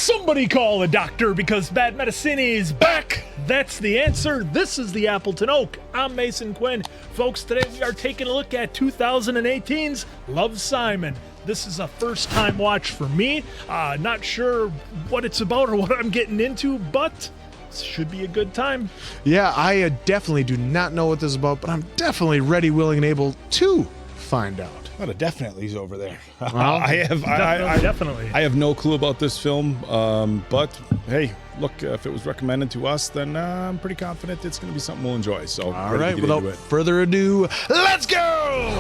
Somebody call a doctor because bad medicine is back. That's the answer. This is the Appleton Oak. I'm Mason Quinn. Folks, today we are taking a look at 2018's Love, Simon. This is a first-time watch for me. Not sure what it's about or what I'm getting into, but this should be a good time. Yeah, I definitely do not know what this is about, but I'm definitely ready, willing, and able to find out. A lot of definitely's over there. Well, Definitely. I have no clue about this film, but hey, look, if it was recommended to us, then I'm pretty confident it's going to be something we'll enjoy. So, all right, without further ado, let's go!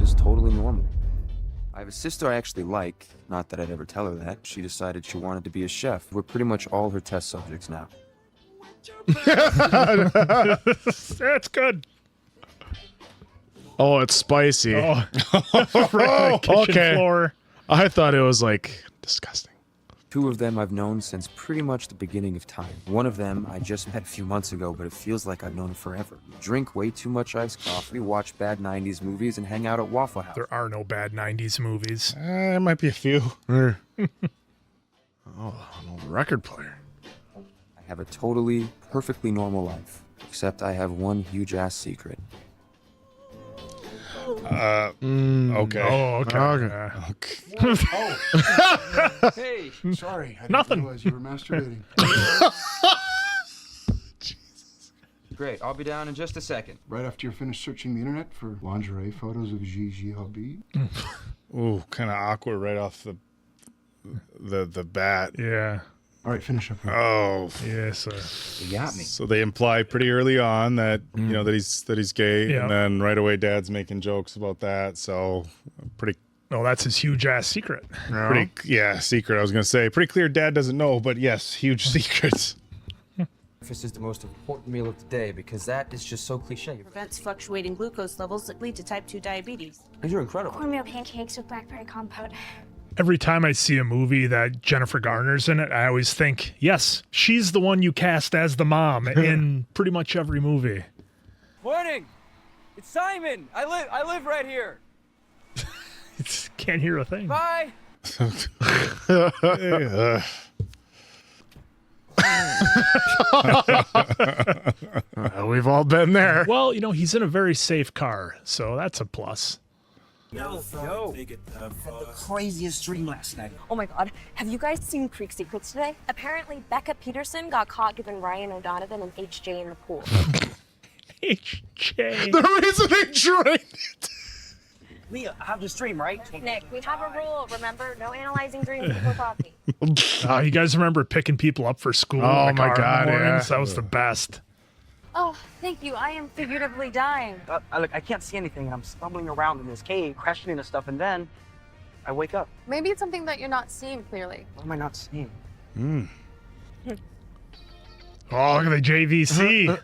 Is totally normal. I have a sister I actually like, not that I'd ever tell her that. She decided she wanted to be a chef. We're pretty much all her test subjects now. That's good. Oh, it's spicy. Oh, right, kitchen floor. I thought it was like disgusting. Two of them I've known since pretty much the beginning of time. One of them I just met a few months ago, but it feels like I've known him forever. We drink way too much iced coffee, watch bad 90s movies, and hang out at Waffle House. There are no bad 90s movies. There might be a few. Oh, an old record player. I have a totally, perfectly normal life, except I have one huge-ass secret. Okay. Oh, okay. Hey, sorry. I Nothing. didn't realize you were masturbating. Great, I'll be down in just a second. Right after you're finished searching the internet for lingerie photos of Gigi Hadid. Ooh, kind of awkward right off the bat. Yeah. All right, finish up. Oh, Yes, sir. You got me. so they imply pretty early on that you know that he's gay, Yeah. and then right away Dad's making jokes about that. So pretty No, that's his huge ass secret. secret. I was gonna say pretty clear. Dad doesn't know, but yes, huge secrets. Breakfast is the most important meal of the day because that is just so cliche. Prevents fluctuating glucose levels that lead to type 2 diabetes. You're incredible. Cornmeal pancakes with blackberry compote. Every time I see a movie that Jennifer Garner's in it, I always think, yes, she's the one you cast as the mom in pretty much every movie. Morning! It's Simon! I live right here! Can't hear a thing. Bye! We've all been there. Well, you know, he's in a very safe car, so that's a plus. Yo! The craziest dream last night. Oh my god, have you guys seen Creek Secrets today? Apparently, Becca Peterson got caught giving Ryan O'Donovan an HJ in the pool. HJ. The reason they drained it. Leah, I have this dream, right? Nick, we have a rule, remember? No analyzing dreams before coffee. You guys remember picking people up for school? Oh in the my car in the God, yeah. mornings? That was the best. Oh, thank you. I am figuratively dying. Look, I can't see anything, and I'm stumbling around in this cave, crashing into stuff, and then I wake up. Maybe it's something that you're not seeing clearly. What am I not seeing? Oh, look at the JVC.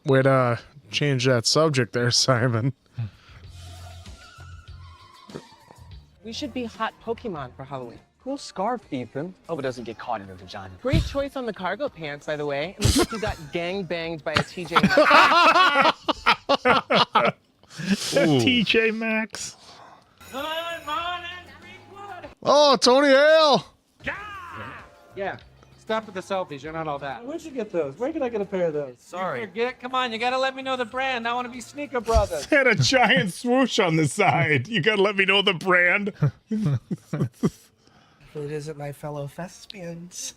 Way to change that subject there, Simon. We should be hot Pokemon for Halloween. Cool scarf, Ethan. Hope it doesn't get caught in your vagina. Great choice on the cargo pants, by the way. And looks like you got gang banged by a TJ Maxx. TJ Maxx. Good morning, Creekwood! Oh, Tony Hale. Yeah. Stop with the selfies, you're not all that. Where'd you get those? Where can I get a pair of those? Sorry. You forget? Come on, you gotta let me know the brand. I wanna be Sneaker Brothers. Had a giant swoosh on the side. You gotta let me know the brand. It isn't my fellow thespians.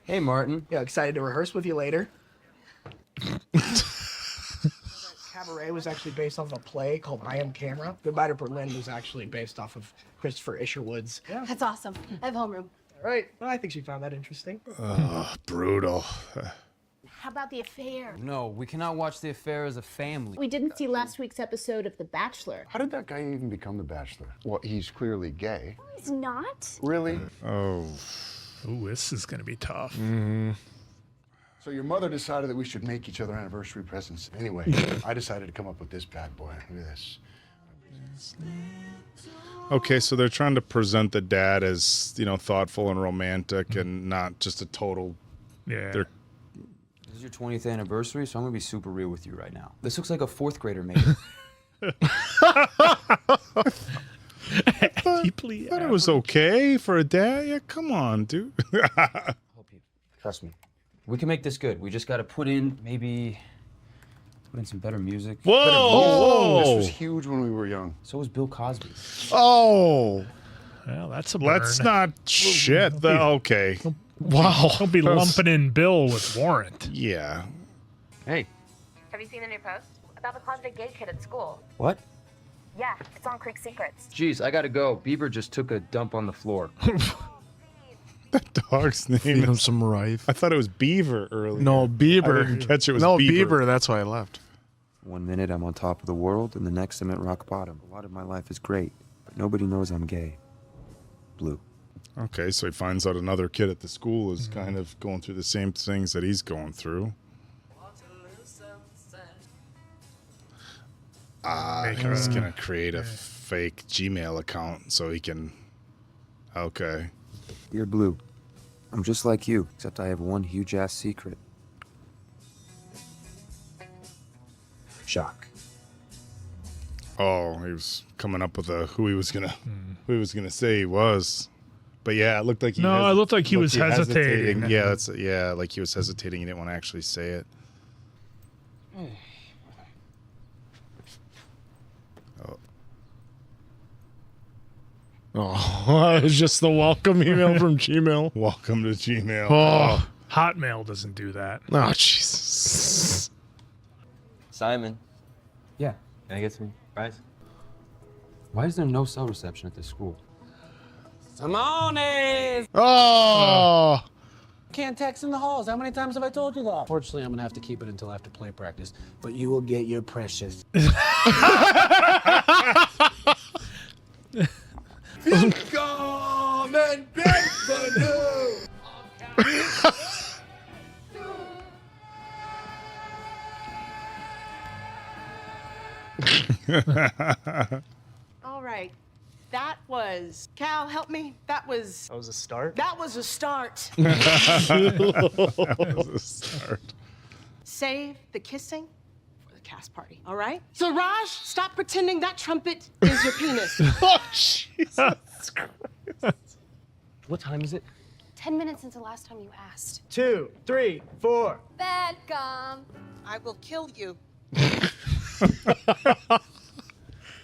Hey, Martin. Yeah, excited to rehearse with you later. Cabaret was actually based off a play called I Am Camera. Goodbye to Berlin was actually based off of Christopher Isherwood's. Yeah. That's awesome. I have homeroom. Right. Well, I think she found that interesting. Oh, brutal. How about The Affair? No, we cannot watch The Affair as a family. We didn't see last week's episode of The Bachelor. How did that guy even become the Bachelor? Well, he's clearly gay. He's not. Really? Oh. Ooh, this is gonna be tough. So your mother decided that we should make each other anniversary presents. Anyway, I decided to come up with this bad boy. Look at this. Okay, so they're trying to present the dad as, you know, thoughtful and romantic and not just a total... Yeah. They're This is your 20th anniversary, so I'm gonna be super real with you right now. This looks like a 4th grader made it. Deeply. thought it was okay for a dad. Yeah, come on, dude. Trust me. We can make this good. We just gotta put in some better music. Whoa! This was huge when we were young. So was Bill Cosby. Oh, Well, that's a burn. let's not shit. Okay. Wow. Don't be lumping in Bill with Warrant. Yeah. Hey. Have you seen the new post? About the closeted gay kid at school. What? Yeah, it's on Creek Secrets. Jeez, I gotta go. Bieber just took a dump on the floor. That dog's Feed name him is... some rife. I thought it was Beaver earlier. No, Bieber. I didn't catch it was no, Bieber. That's why I left. 1 minute I'm on top of the world, and the next I'm at rock bottom. A lot of my life is great, but nobody knows I'm gay. Blue. Okay, so he finds out another kid at the school is kind of going through the same things that he's going through. He's gonna create a fake Gmail account so he can... Okay. Dear Blue, I'm just like you, except I have one huge-ass secret. Jacques. Oh, he was coming up with who he was gonna say he was. But yeah, it looked like he No, it looked like he was hesitating. Yeah, like he was hesitating. He didn't want to actually say it. Oh, it's just the welcome email from Gmail. Welcome to Gmail. Oh, Hotmail doesn't do that. oh, Jesus. Simon, Yeah. can I get some fries? Why is there no cell reception at this school? Simones! Oh, Can't text in the halls. How many times have I told you that? Fortunately, I'm gonna have to keep it until after play practice. But you will get your precious. Come and beg for you. All right. That was... Cal, help me. That was a start. That was a start. That was a start. Save the kissing for the cast party, all right? So, Raj, stop pretending that trumpet is your penis. oh, Jesus Christ. What time is it? 10 minutes since the last time you asked. 2, 3, 4. Bad gum. I will kill you.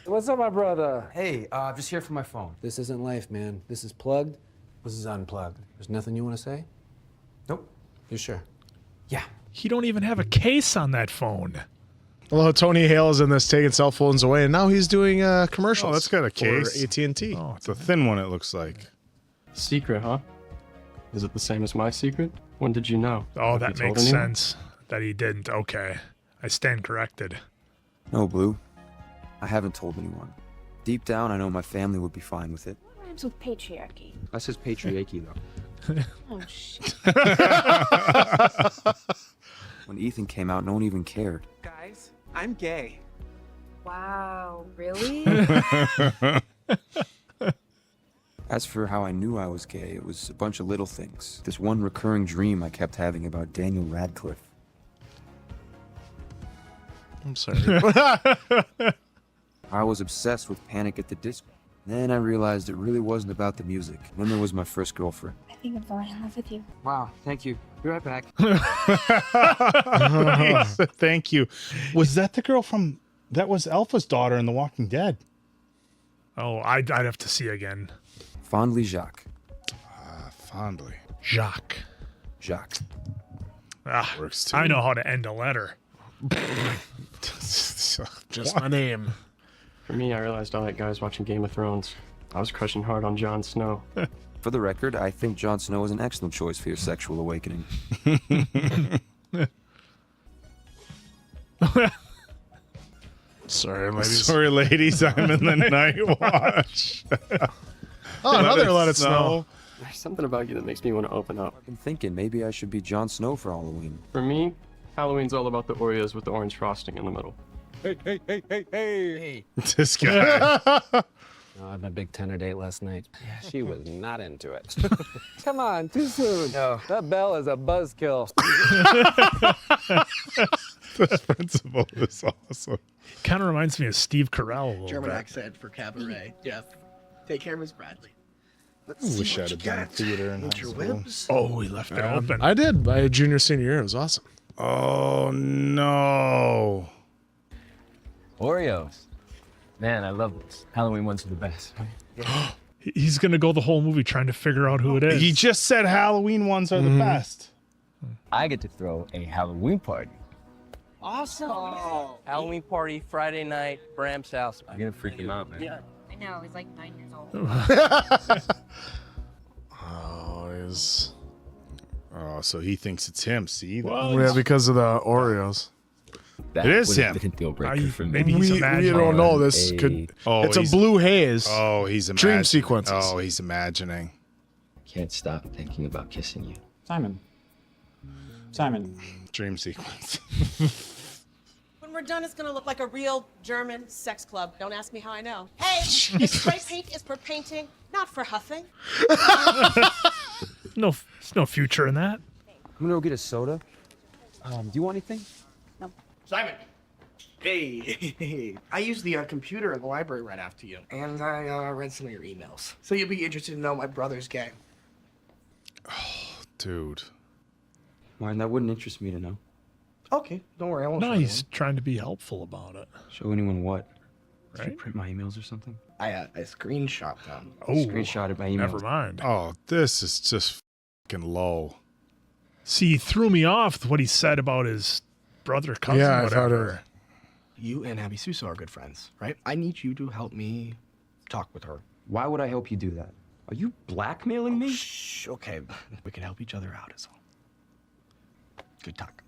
What's up, my brother? Hey, just here for my phone. This isn't life, man. This is plugged. This is unplugged. There's nothing you want to say? Nope. You sure? Yeah. He don't even have a case on that phone. Well, Tony Hale is in this taking cell phones away, and now he's doing commercials. Oh, that's got a case. For AT&T. Oh, it's a thin one, it looks like. Secret, huh? Is it the same as my secret? When did you know? Oh, Have that you told makes anyone? sense. That he didn't. Okay. I stand corrected. No, Blue. I haven't told anyone. Deep down, I know my family would be fine with it. Rhymes with patriarchy. That's his patriarchy, though. Oh, shit. When Ethan came out, no one even cared. Guys, I'm gay. Wow, really? As for how I knew I was gay, it was a bunch of little things. This one recurring dream I kept having about Daniel Radcliffe. I'm sorry. I was obsessed with Panic at the Disco. Then I realized it really wasn't about the music. Then there was my first girlfriend. I think I'm falling in love with you. Wow, thank you. Be right back. Thank you. Was that the girl from... That was Alpha's daughter in The Walking Dead. Oh, I'd have to see again. Fondly, Jacques. Fondly. Jacques. Jacques. Ah, Works too. I know how to end a letter. Just my name. For me, I realized I like guys watching Game of Thrones. I was crushing hard on Jon Snow. For the record, I think Jon Snow is an excellent choice for your sexual awakening. Sorry, ladies. Sorry, ladies. I'm in the night watch. Oh, another Let It Snow. There's something about you that makes me want to open up. I've been thinking maybe I should be Jon Snow for Halloween. For me, Halloween's all about the Oreos with the orange frosting in the middle. Hey. This guy. I had my big tenor date last night. Yeah, she was not into it. Come on, too soon. No, that bell is a buzzkill. This principal is awesome. Kind of reminds me of Steve Carell a little German bit. accent for cabaret. Yeah. Take care of Miss Bradley. Let's I see wish what I'd you have done got. theater in high school. Interwebs. Oh, we left it open. I did by junior, senior year. It was awesome. Oh, no. Oreos. Man, I love those. Halloween ones are the best. He's going to go the whole movie trying to figure out who it is. He just said Halloween ones are the best. I get to throw a Halloween party. Awesome. Halloween party, Friday night, Bram's house. I'm gonna freak him out, man. Yeah. I know, he's like 9 years old. Oh, so he thinks it's him. See? Yeah, because of the Oreos. That It is would have him. been a deal breaker Are you- for me. maybe he's We imagining. don't know. This Hey. could. Oh, It's a he's- blue haze. Oh, he's imagining. Dream sequences. Oh, he's imagining. Can't stop thinking about kissing you. Simon. Dream sequence. When we're done, it's gonna look like a real German sex club. Don't ask me how I know. Hey, this spray paint is for painting, not for huffing. There's no future in that. I'm gonna go get a soda. Do you want anything? Simon. Hey. I used the computer in the library right after you, and I read some of your emails. So you'll be interested to know my brother's gay. Dude. Warren, that wouldn't interest me to know. Okay, don't worry. I won't. No, show he's trying to be helpful about it. Show anyone what? Did you Right? print my emails or something? I screenshot them. Oh, Screenshotted my email. never mind. Oh, this is just fucking low. See, he threw me off with what he said about his brother, cousin, Yeah, I thought whatever. You and Abby Suso are good friends, right? I need you to help me talk with her. Why would I help you do that? Are you blackmailing me? Shh. Okay, we can help each other out. Is all. Good talk.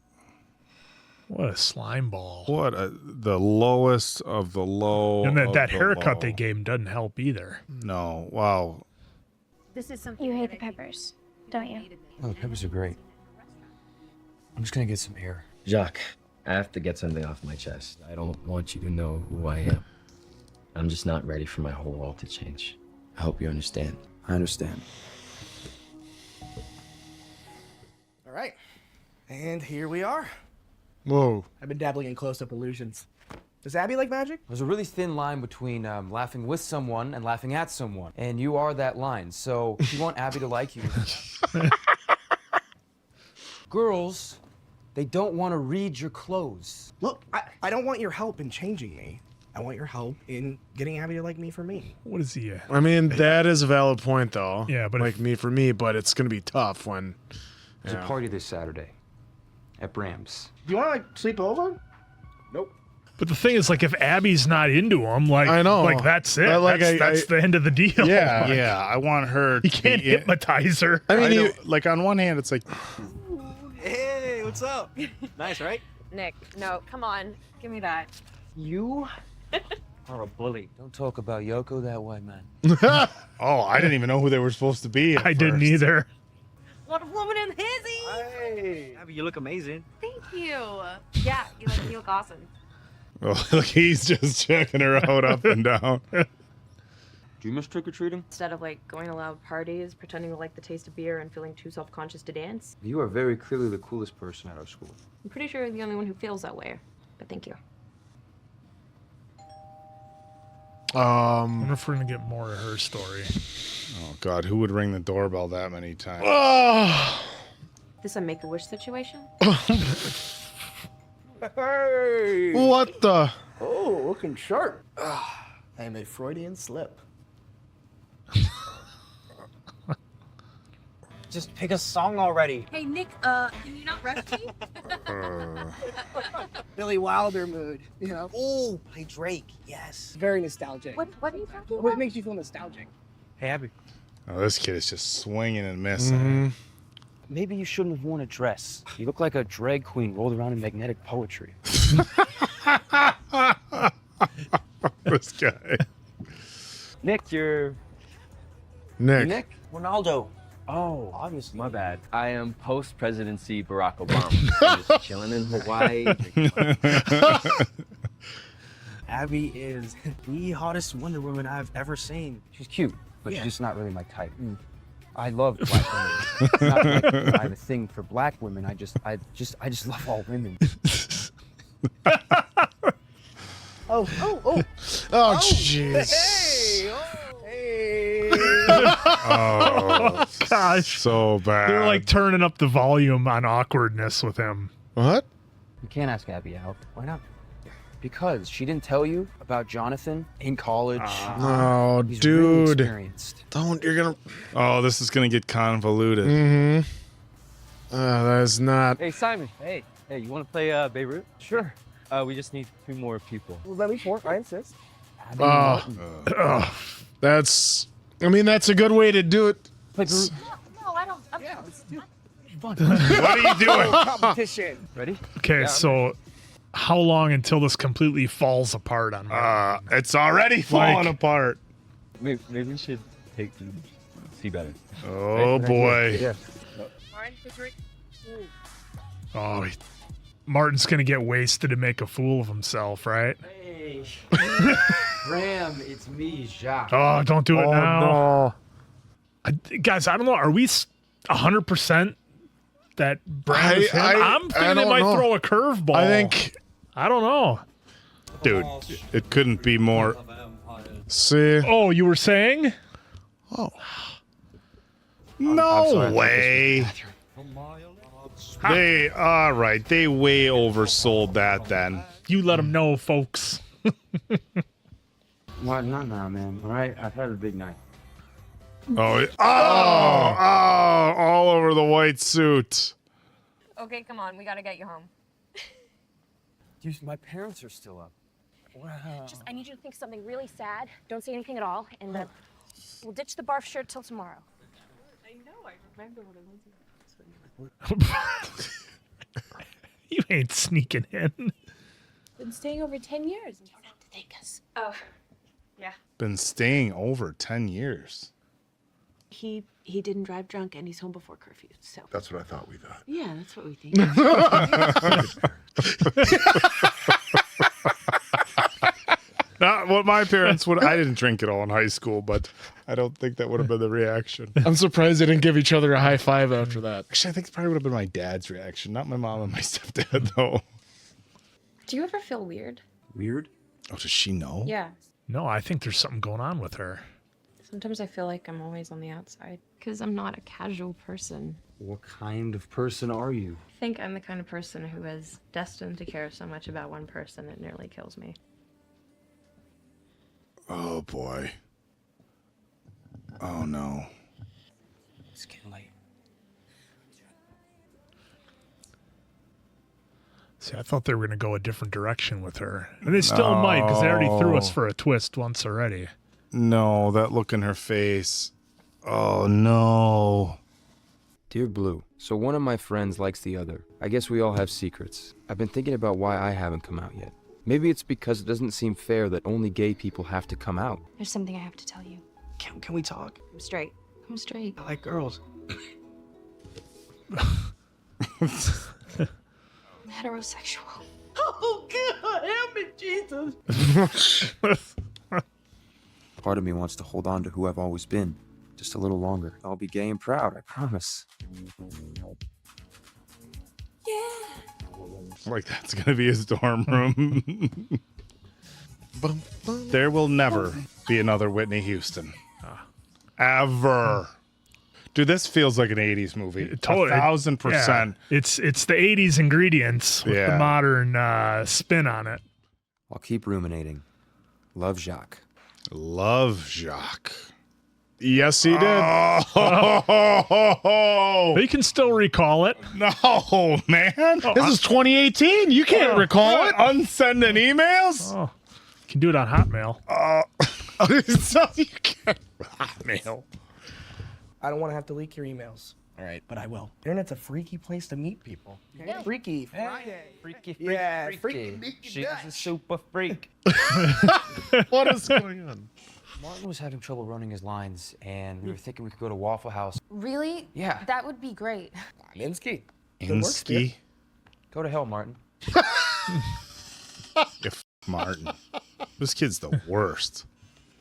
What a slime ball. The lowest of the low. And of that the haircut low. they gave him doesn't help either. No. Wow. This is something You hate the peppers, don't you? Oh, the peppers are great. I'm just gonna get some air. Jacques, I have to get something off my chest. I don't want you to know who I am. I'm just not ready for my whole world to change. I hope you understand. I understand. All right, and here we are. Whoa. I've been dabbling in close-up illusions. Does Abby like magic? There's a really thin line between laughing with someone and laughing at someone. And you are that line. So if you want Abby to like you... Girls, they don't want to read your clothes. Look, I don't want your help in changing me. I want your help in getting Abby to like me for me. What is he? I mean, that is a valid point, though. Yeah, but like me for me, but it's gonna be tough when. There's a party this Saturday at Bram's. Do you want to like sleep over? Nope. But the thing is, like, if Abby's not into him, like, I know. like that's it. Like, that's the end of the deal. Yeah, Like, yeah. I want her. He can't hypnotize her. I mean, like on one hand, it's like, Hey, what's up? Nice, right? Nick, no, come on. Give me that. You are a bully. Don't talk about Yoko that way, man. oh, I didn't even know who they were supposed to be. I didn't either. What a woman in hizzy! Hey, Abby, you look amazing. Thank you. Yeah, you look awesome. Oh, look, he's just checking her out up and down. Do you miss trick-or-treating? Instead of like going to loud parties, pretending to like the taste of beer and feeling too self-conscious to dance. You are very clearly the coolest person at our school. I'm pretty sure you're the only one who feels that way, but thank you. I wonder if we're gonna get more of her story. Oh God, who would ring the doorbell that many times? This a Make-A-Wish situation? Hey! What the? Oh, looking sharp. I am a Freudian slip. Just pick a song already. Hey Nick, can you not rush me? Billy Wilder mood, you know? Oh, play Drake. Yes. Very nostalgic. What are you talking about? What makes you feel nostalgic? Hey, Abby. Oh, this kid is just swinging and missing. Mm-hmm. Maybe you shouldn't have worn a dress. You look like a drag queen rolled around in magnetic poetry. This guy. Nick, you're Nick. Ronaldo. Oh, obviously. My bad. I am post-presidency Barack Obama. I'm just chilling in Hawaii. Abby is the hottest Wonder Woman I've ever seen. She's cute, but she's just not really my type. I love black women. Not like I have a thing for black women. I just love all women. Oh, jeez. Hey, Oh, gosh. so bad. They're like turning up the volume on awkwardness with him. What? You can't ask Abby out. Why not? Because she didn't tell you about Jonathan in college. Oh, He's really dude. experienced. You're gonna. Oh, this is gonna get convoluted. Mm-hmm. That is not. Hey, Simon. Hey, you want to play Beirut? Sure. We just need 2 more people. well, let me for I insist. That's. I mean, that's a good way to do it. No, I don't. What are you doing? Competition. Ready? Okay, so how long until this completely falls apart on me? It's already falling apart. Maybe we should see better. Oh boy. Yeah. Oh, Martin's gonna get wasted and make a fool of himself, right? Hey. Graham, it's me, Jacques. Oh, don't do it now. No. Guys, I don't know. Are we 100% that Brad is him? I'm thinking they might throw a curveball. I think. I don't know. Dude, it couldn't be more. See. Oh, you were saying? Oh. No way. They way oversold that then. You let them know, folks. What? Not now, man. All right, I've had a big night. All over the white suit. Okay, come on. We gotta get you home. Dude, my parents are still up. Wow. Just, I need you to think something really sad. Don't say anything at all, and we'll ditch the barf shirt till tomorrow. I know. I remember what it was. You ain't sneaking in. Been staying over 10 years. You don't have to thank us. Oh, yeah. Been staying over 10 years. He didn't drive drunk and he's home before curfew, so. That's what I thought we thought. Yeah, that's what we think. Not what my parents would. I didn't drink at all in high school, but I don't think that would have been the reaction. I'm surprised they didn't give each other a high five after that. Actually, I think it probably would have been my dad's reaction, not my mom and my stepdad, though. Do you ever feel weird? Weird? Oh, does she know? Yeah. No, I think there's something going on with her. Sometimes I feel like I'm always on the outside. Because I'm not a casual person. What kind of person are you? I think I'm the kind of person who is destined to care so much about one person it nearly kills me. Oh, boy. Oh, no. It's getting late. See, I thought they were going to go a different direction with her. And they still might, because they already threw us for a twist once already. No, that look in her face. Oh, no. Dear Blue, so one of my friends likes the other. I guess we all have secrets. I've been thinking about why I haven't come out yet. Maybe it's because it doesn't seem fair that only gay people have to come out. There's something I have to tell you. Can we talk? I'm straight. I'm straight. I like girls. I'm heterosexual. Oh, God, help me, Jesus. Part of me wants to hold on to who I've always been. Just a little longer. I'll be gay and proud, I promise. Like that's going to be his dorm room. There will never be another Whitney Houston. Ever. Dude, this feels like an 80s movie. 1,000%. Yeah. It's the 80s ingredients with the modern spin on it. I'll keep ruminating. Love, Jacques. Love, Jacques. Yes, he did. Oh, They can still recall it. no, man. This is 2018. You can't recall it. Unsending emails? Oh, you can do it on Hotmail. So you can't. Hotmail. I don't want to have to leak your emails. All right, but I will. Internet's a freaky place to meet people. Yeah. Freaky. Friday. Freaky, Yeah, freaky. freaky. She's a super freak. What is going on? Martin was having trouble running his lines, and we were thinking we could go to Waffle House. Really? Yeah. That would be great. Minsky. Insky? Go to hell, Martin. You Martin. This kid's the worst.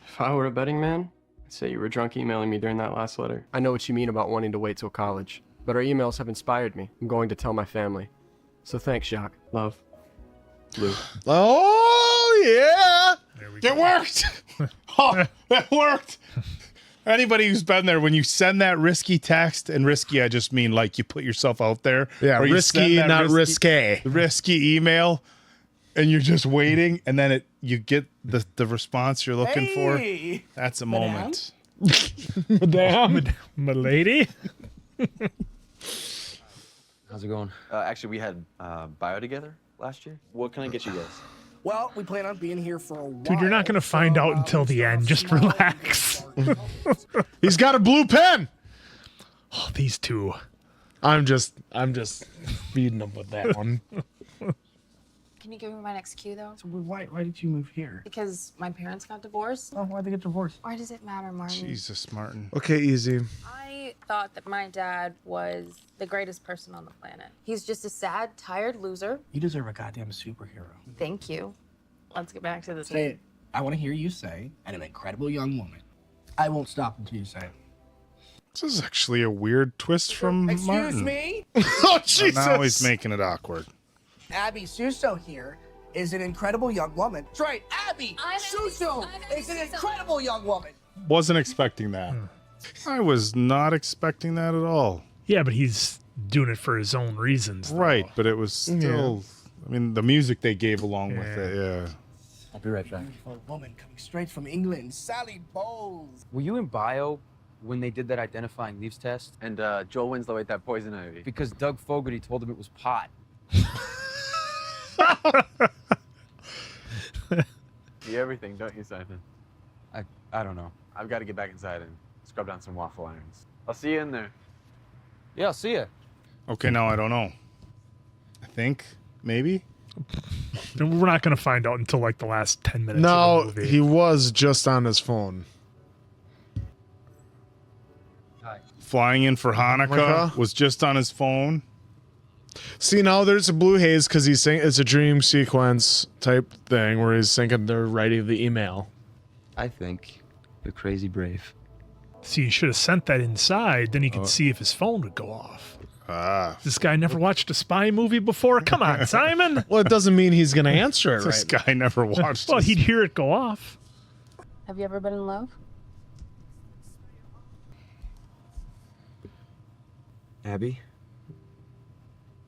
If I were a betting man, I'd say you were drunk emailing me during that last letter. I know what you mean about wanting to wait till college, but our emails have inspired me. I'm going to tell my family. So thanks, Jacques. Love, Lou. Oh, yeah. It worked. Oh, that worked. Anybody who's been there, when you send that risky text, and risky, I just mean like you put yourself out there. Yeah, or you risky, send that not risque. Risky email, and you're just waiting, and then you get the response you're looking for. That's a moment. Madame, my lady. How's it going? Actually, we had bio together last year. What can I get you guys? Well, we plan on being here for a while. Dude, you're not going to find out until the end. Just relax. He's got a blue pen. Oh, these two. I'm just feeding them with that one. Can you give me my next cue, though? So why did you move here? Because my parents got divorced. Oh, why'd they get divorced? Why does it matter, Martin? Jesus, Martin. Okay, easy. I thought that my dad was the greatest person on the planet. He's just a sad, tired loser. You deserve a goddamn superhero. Thank you. Let's get back to this. Say it. I want to hear you say, and an incredible young woman. I won't stop until you say it. This is actually a weird twist from Martin. Excuse me? Oh, Jesus. Now he's making it awkward. Abby Suso here is an incredible young woman. That's right, Abby Suso is an incredible young woman. Wasn't expecting that. I was not expecting that at all. Yeah, but he's doing it for his own reasons. Though. Right, but it was still, I mean, the music they gave along with it, yeah. I'll be right back. Beautiful woman coming straight from England, Sally Bowles. Were you in bio when they did that identifying leaves test? And Joel Winslow ate that poison ivy. Because Doug Fogarty told him it was pot. You everything, don't you, Simon? I don't know. I've got to get back inside and scrub down some waffle irons. I'll see you in there. Yeah, I'll see ya. Okay, now I don't know. I think, maybe? We're not going to find out until like the last 10 minutes No, of the movie. he was just on his phone. Hi. Flying in for Hanukkah was just on his phone. See, now there's a blue haze because he's saying it's a dream sequence type thing where he's thinking they're writing the email. I think the crazy brave. See, you should have sent that inside. Then you could see if his phone would go off. This guy never watched a spy movie before? Come on, Simon. Well, it doesn't mean he's going to answer it This right. guy never watched Well, this. he'd hear it go off. Have you ever been in love? Abby?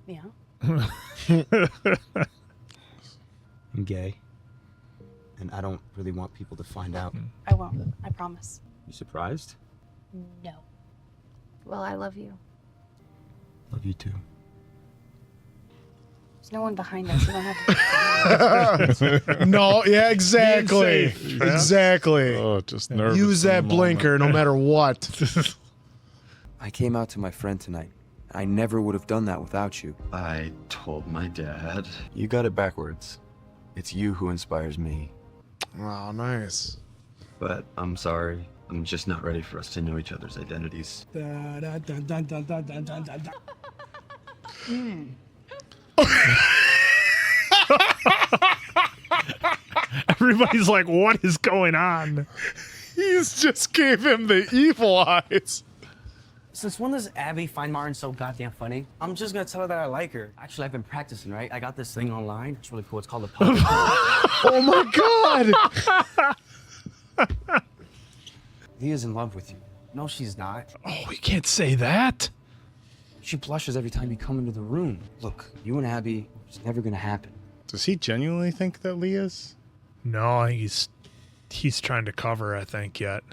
Yeah. I'm gay. And I don't really want people to find out. I won't. I promise. You surprised? No. Well, I love you. Love you too. There's no one behind us. You don't have to. No, yeah, exactly. safe, Exactly. Oh, just nervous. Use in that the blinker moment. no matter what. I came out to my friend tonight. I never would have done that without you. I told my dad. You got it backwards. It's you who inspires me. Oh, nice. But I'm sorry. I'm just not ready for us to know each other's identities. Everybody's like, what is going on? He's just gave him the evil eyes. Since when does Abby find Martin so goddamn funny? I'm just gonna tell her that I like her. Actually, I've been practicing, right? I got this thing online. It's really cool. It's called the Puppet. Oh my God. Leah's in love with you. No, she's not. Oh, we can't say that. She blushes every time you come into the room. Look, you and Abby, it's never gonna happen. Does he genuinely think that Leah's? No, he's trying to cover, I think, yet.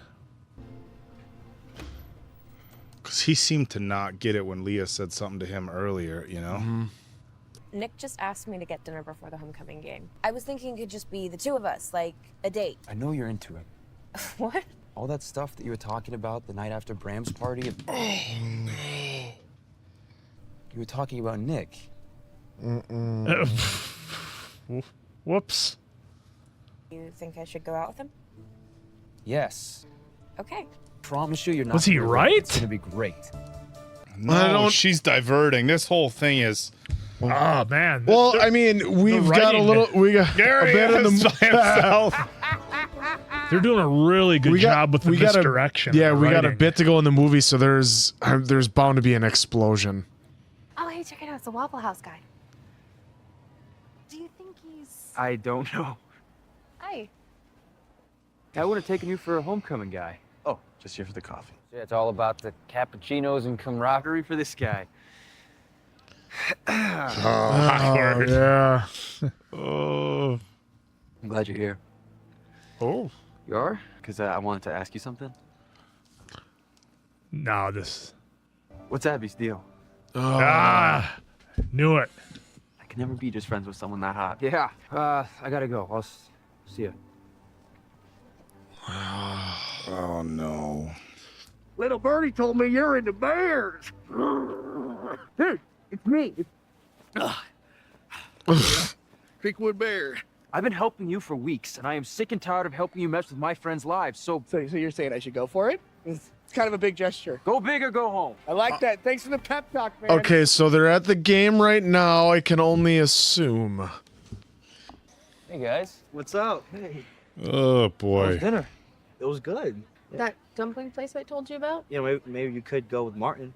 Because he seemed to not get it when Leah said something to him earlier, you know? Mm-hmm. Nick just asked me to get dinner before the homecoming game. I was thinking it could just be the two of us, like a date. I know you're into it. What? All that stuff that you were talking about the night after Bram's party. You were talking about Nick. Whoops. You think I should go out with him? Yes. Okay. Promise you, you're not. Was he gonna regret it. right? It's gonna be great. No, she's diverting. This whole thing is Oh man. Well, I mean, we've got a little. We got Gary a bit in is the by himself. They're doing a really good job with the misdirection. Yeah, of the we got a writing. bit to go in the movie, so there's bound to be an explosion. Oh, hey, check it out. It's the Waffle House guy. Do you think he's... I don't know. Hi. I would have taken you for a homecoming guy. Oh, just here for the coffee. Yeah, it's all about the cappuccinos and camaraderie for this guy. Awkward. Yeah. Oh. I'm glad you're here. Oh. You are? Because I wanted to ask you something. No, this. What's Abby's deal? Knew it. I can never be just friends with someone that hot. Yeah, I gotta go. I'll see you. Oh no. Little birdie told me you're into bears. Dude, it's me. Creekwood Bear. I've been helping you for weeks, and I am sick and tired of helping you mess with my friends' lives, so you're saying I should go for it? It's kind of a big gesture. go big or go home. I like that. Thanks for the pep talk, man. Okay, so they're at the game right now. I can only assume. Hey, guys. What's up? Hey. Oh boy. Dinner. It was good. That dumpling place I told you about? You know, maybe you could go with Martin.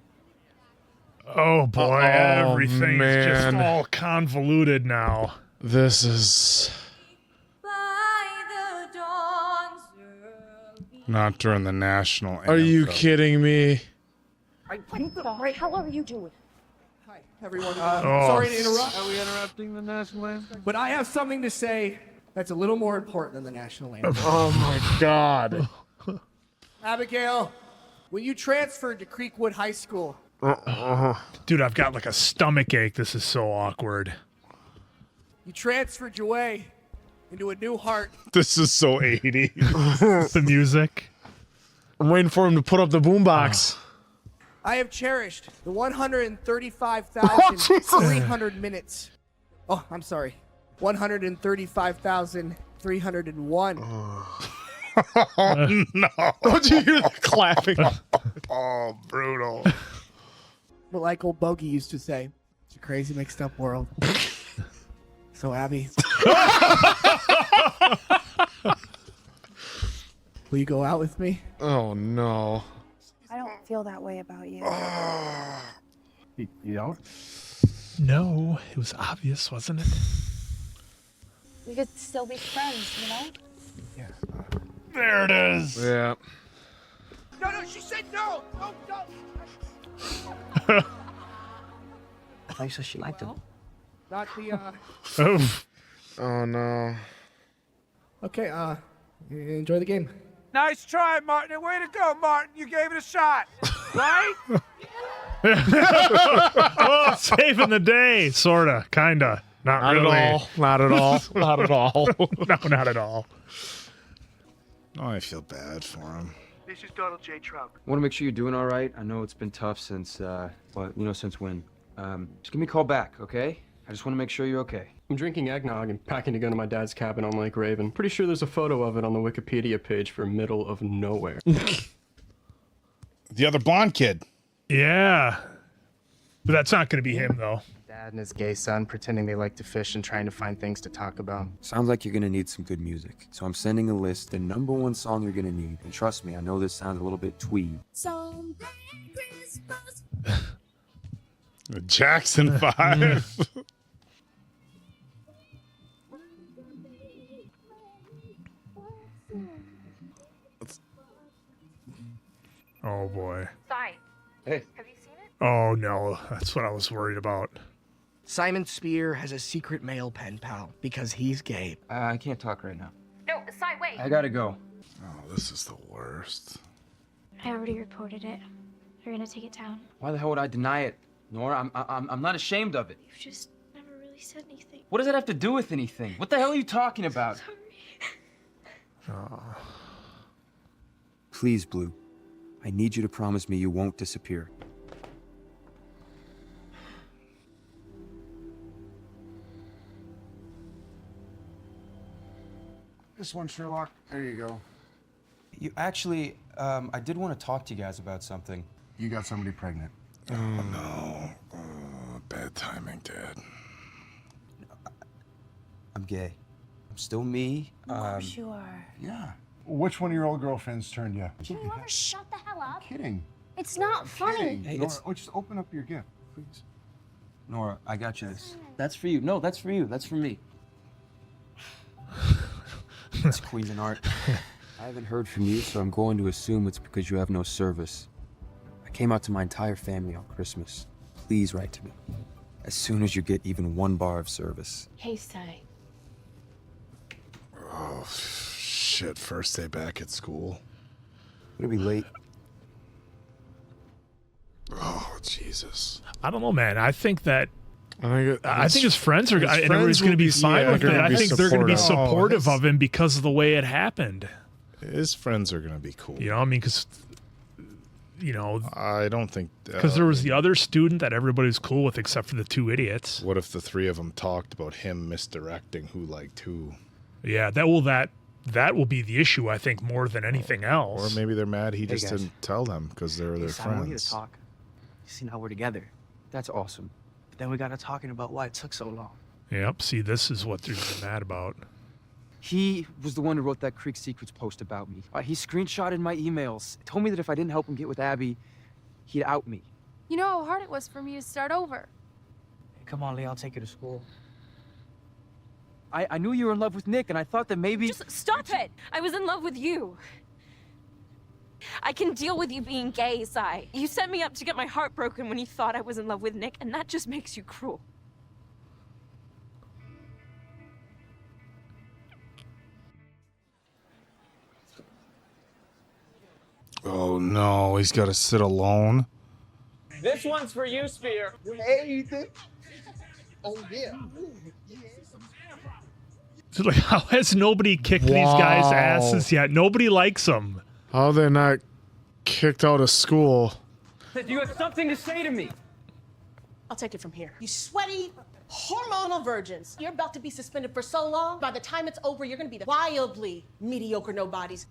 Oh boy, Oh, everything's just man. all convoluted now. This is. Not during the national anthem. Are you kidding me? Sorry, how are you doing? Hi, everyone. Oh. Sorry to interrupt. Are we interrupting the national anthem? But I have something to say that's a little more important than the national anthem. Oh my God. Abigail, when you transferred to Creekwood High School, Dude, I've got like a stomach ache. This is so awkward. you transferred your way into a new heart. This is so 80s. The music. I'm waiting for him to put up the boombox. I have cherished the 135,300 minutes. Oh, I'm sorry. 135,301. Oh no. Don't you hear the clapping? Oh, brutal. But like old Bogey used to say, it's a crazy mixed up world. So, Abby. Will you go out with me? Oh no. I don't feel that way about you. You don't? No, it was obvious, wasn't it? We could still be friends, you know? There it is. Yeah. No, she said no! No. I thought you said she liked him. Not the, Oh. Oh no. Okay, enjoy the game. Nice try, Martin. Way to go, Martin. You gave it a shot, right? Oh, saving the day, sorta, kinda. Not Not really. at all. Not at all. Not at all. No, not at all. Oh, I feel bad for him. This is Donald J. Trump. Want to make sure you're doing all right. I know it's been tough since, since when? Just give me a call back, okay? I just want to make sure you're okay. I'm drinking eggnog and packing to go to my dad's cabin on Lake Raven. Pretty sure there's a photo of it on the Wikipedia page for middle of nowhere. The other blonde kid. Yeah. But that's not gonna be him though. Dad and his gay son pretending they like to fish and trying to find things to talk about. Sounds like you're gonna need some good music. So I'm sending a list, the #1 song you're gonna need. And trust me, I know this sounds a little bit twee. Jackson 5. Oh boy. Sorry. Hey. Have you seen it? Oh no, that's what I was worried about. Simon Spier has a secret male pen pal because he's gay. I can't talk right now. No, sorry, wait. I gotta go. Oh, this is the worst. I already reported it. They're gonna take it down. Why the hell would I deny it, Nora? I'm not ashamed of it. You've just never really said anything. What does that have to do with anything? What the hell are you talking about? Sorry. Please, Blue. I need you to promise me you won't disappear. This one, Sherlock. There you go. You actually, I did want to talk to you guys about something. You got somebody pregnant. Oh no. Bad timing. Timing, Dad. I'm gay. I'm still me. You are. Yeah. Which one of your old girlfriends turned you? Can you ever shut the hell up? Kidding. It's not funny. Kidding. Hey, Nora, just open up your gift, please. Nora, I got you this. That's for you. No, that's for you. That's for me. It's Queens and Art. I haven't heard from you, so I'm going to assume it's because you have no service. I came out to my entire family on Christmas. Please write to me. As soon as you get even 1 bar of service. Hey, Sai. Oh, shit. First day back at school. Gonna be late. Oh, Jesus. I don't know, man. I think that I think his friends are, and everybody's going to be fine with it. I think they're going to be supportive of him because of the way it happened. His friends are going to be cool. You know, I mean, because, you know, I don't think because there was the other student that everybody was cool with except for the 2 idiots. What if the 3 of them talked about him misdirecting who liked who? Yeah, that will be the issue, I think, more than anything else. Or maybe they're mad he Hey, just guys. didn't tell them because they're their Simon, we need friends. to talk. You see, now we're together. That's awesome. But then we got to talking about why it took so long. Yep. See, this is what they're mad about. He was the one who wrote that Creek Secrets post about me. He screenshotted my emails. Told me that if I didn't help him get with Abby, he'd out me. You know how hard it was for me to start over. Hey, come on, Lee, I'll take you to school. I knew you were in love with Nick, and I thought that maybe... Just stop it! I was in love with you. I can deal with you being gay, Sai. You set me up to get my heart broken when you thought I was in love with Nick, and that just makes you cruel. Oh, no. He's got to sit alone. This one's for you, Spier. Hey, Ethan. Oh, yeah. So, like, how has nobody kicked these guys' Wow. asses yet? Nobody likes them. How are they not kicked out of school? You have something to say to me. I'll take it from here. You sweaty, hormonal virgins. You're about to be suspended for so long. By the time it's over, you're going to be the wildly mediocre nobodies.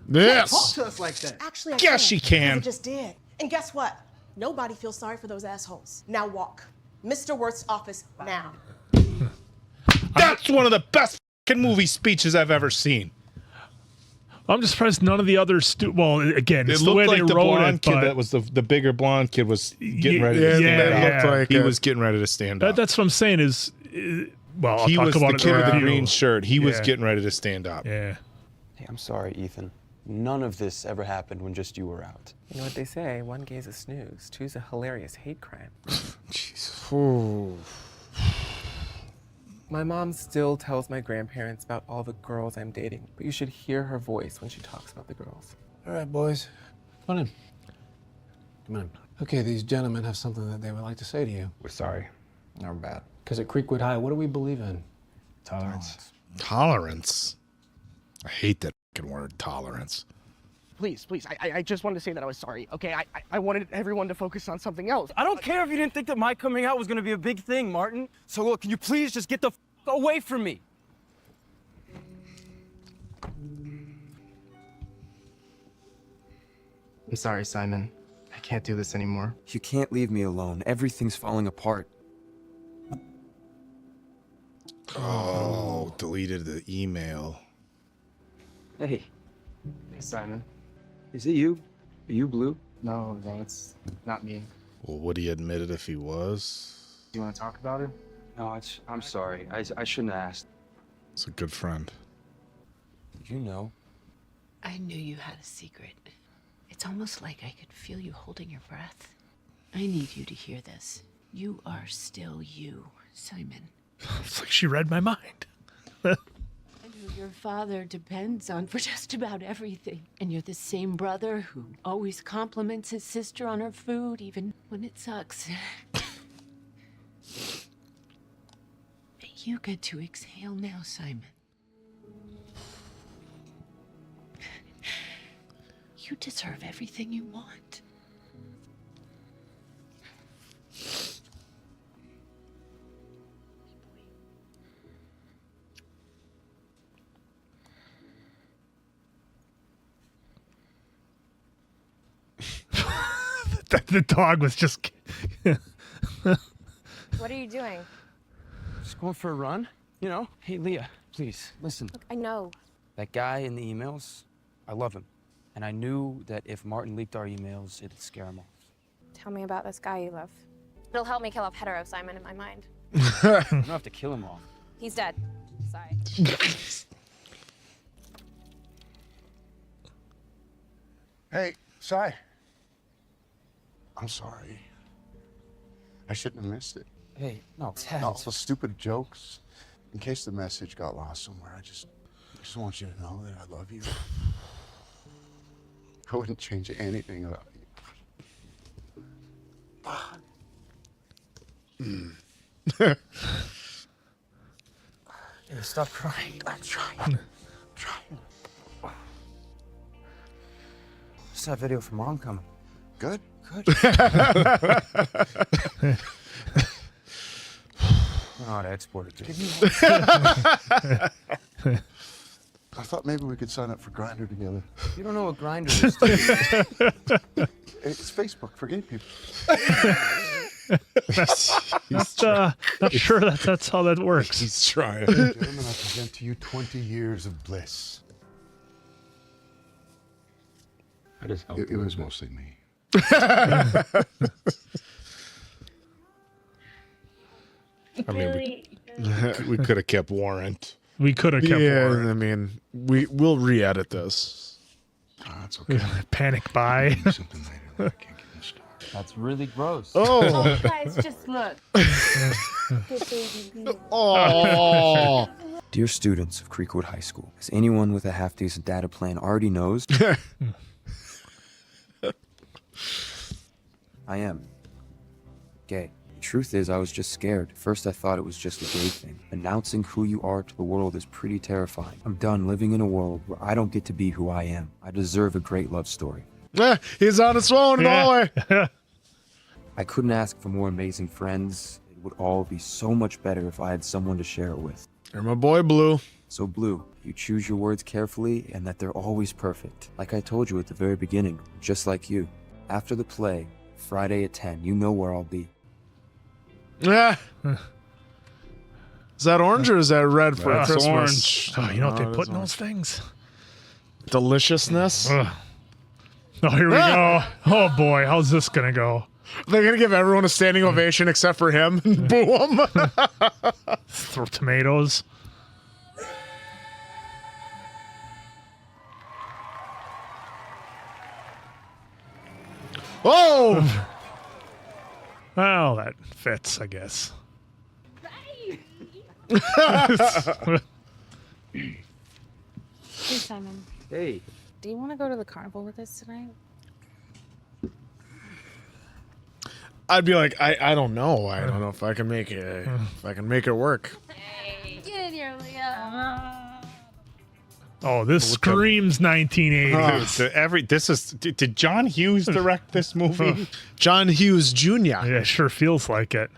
Yes. Talk to us like that. Actually, I Yes, she can. I just did. And guess what? Nobody feels sorry for those assholes. Now walk. Mr. Worth's office now. That's one of the best fucking movie speeches I've ever seen. I'm just surprised none of the other well, again, it's It the way looked they like the wrote blonde it, kid but that was the bigger blonde kid was getting ready yeah, to stand yeah, up. yeah. Like He it. was getting ready to stand up. that's what I'm saying is, well, I'll He talk was about the it kid in with the review. green shirt. He was Yeah. getting ready to stand up. Yeah. Hey, I'm sorry, Ethan. None of this ever happened when just you were out. You know what they say, 1 gay's a snooze, 2's a hilarious hate crime. Jesus. Ooh. My mom still tells my grandparents about all the girls I'm dating, but you should hear her voice when she talks about the girls. All right, boys. Come on in. Come on. Okay, these gentlemen have something that they would like to say to you. We're sorry. We're bad. Because at Creekwood High, what do we believe in? Tolerance. Tolerance. I hate that fucking word, tolerance. Please, I just wanted to say that I was sorry, okay? I wanted everyone to focus on something else. I don't care if you didn't think that my coming out was gonna be a big thing, Martin. So look, can you please just get the away from me? I'm sorry, Simon. I can't do this anymore. You can't leave me alone. Everything's falling apart. Oh, deleted the email. Hey, Hey, Simon. is it you? Are you Blue? No, it's not me. Well, would he admit it if he was? Do you want to talk about it? No, I'm sorry. I shouldn't have asked. It's a good friend. You know. I knew you had a secret. It's almost like I could feel you holding your breath. I need you to hear this. You are still you, Simon. It's like she read my mind. And who your father depends on for just about everything. And you're the same brother who always compliments his sister on her food, even when it sucks. But you get to exhale now, Simon. You deserve everything you want. The dog was just What are you doing? Just going for a run, you know? Hey, Leah, please, listen. Look, I know. That guy in the emails, I love him. And I knew that if Martin leaked our emails, it'd scare him off. Tell me about this guy you love. It'll help me kill off hetero Simon in my mind. You don't have to kill him off. He's dead. Sorry. Hey, Si. I'm sorry. I shouldn't have missed it. Hey, no, Ted. No, so stupid jokes. In case the message got lost somewhere, I just want you to know that I love you. I wouldn't change anything about you. Hey, stop crying. I'm trying. Just that video from Mom coming. Good? Good. I don't know how to export it, dude. I thought maybe we could sign up for Grindr together. You don't know what Grindr is, dude. It's Facebook for gay people. Not sure that's how that works. He's trying. Gentlemen, I present to you 20 years of bliss. I just It was mostly me. I mean, we could have kept Warrant. We could have kept Warren. I mean, we'll re-edit this. Oh, that's okay. Panic buy. Something later. I can't get this started. That's really gross. Oh. Guys, just look. Oh. Dear students of Creekwood High School, as anyone with a half-decent data plan already knows, I am gay. The truth is, I was just scared. First, I thought it was just a gay thing. Announcing who you are to the world is pretty terrifying. I'm done living in a world where I don't get to be who I am. I deserve a great love story. He's on his phone, boy. I couldn't ask for more amazing friends. It would all be so much better if I had someone to share it with. You're my boy, Blue. So, Blue, you choose your words carefully and that they're always perfect. Like I told you at the very beginning, just like you. After the play, Friday at 10, you know where I'll be. Yeah. Is that orange or is that red for That's Christmas? orange. Oh, you know what they it put is in orange. those things? Deliciousness. Ugh. Oh, here we go. Oh boy, how's this gonna go? They're gonna give everyone a standing ovation except for him. Boom. Throw tomatoes. Oh. Well, that fits, I guess. Hey, Simon. Hey. Do you want to go to the carnival with us tonight? I'd be like, I don't know. I don't know if I can make it. If I can make it work. Get in here, Leah. Oh, this screams 1980. Did John Hughes direct this movie? John Hughes Jr. Yeah, it sure feels like it.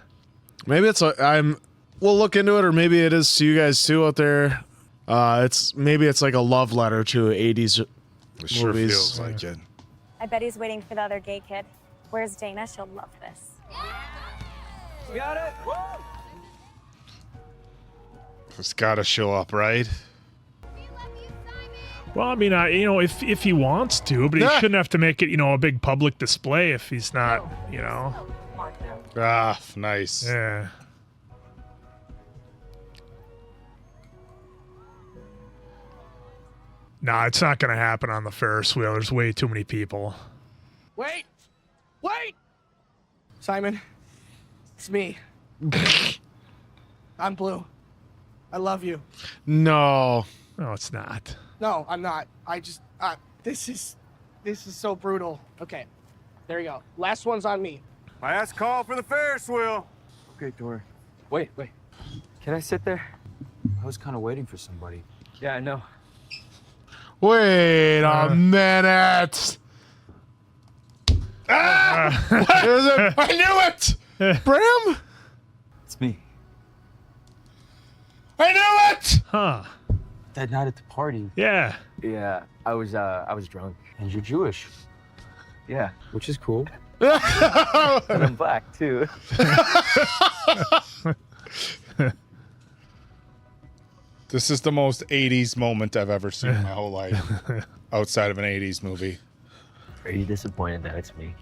Maybe it's we'll look into it, or maybe it is to you guys too out there. Maybe it's like a love letter to 80s It sure movies. feels like it. I bet he's waiting for the other gay kid. Where's Dana? She'll love this. Got it? It's got to show up, right? Well, I mean, if he wants to, but he shouldn't have to make it, a big public display if he's not, Ah, nice. Yeah. Nah, it's not going to happen on the Ferris wheel. There's way too many people. Wait! Wait! Simon, it's me. I'm Blue. I love you. No. No, it's not. No, I'm not. This is so brutal. Okay, there you go. Last one's on me. Last call for the Ferris wheel. Okay, Dory. Wait. Can I sit there? I was kind of waiting for somebody. Yeah, I know. Wait a minute. I knew it. Bram? It's me. I knew it. Huh. That night at the party. Yeah. Yeah, I was drunk. And you're Jewish. Yeah, which is cool. And I'm black too. This is the most 80s moment I've ever seen in my whole life, outside of an 80s movie. Are you disappointed that it's me?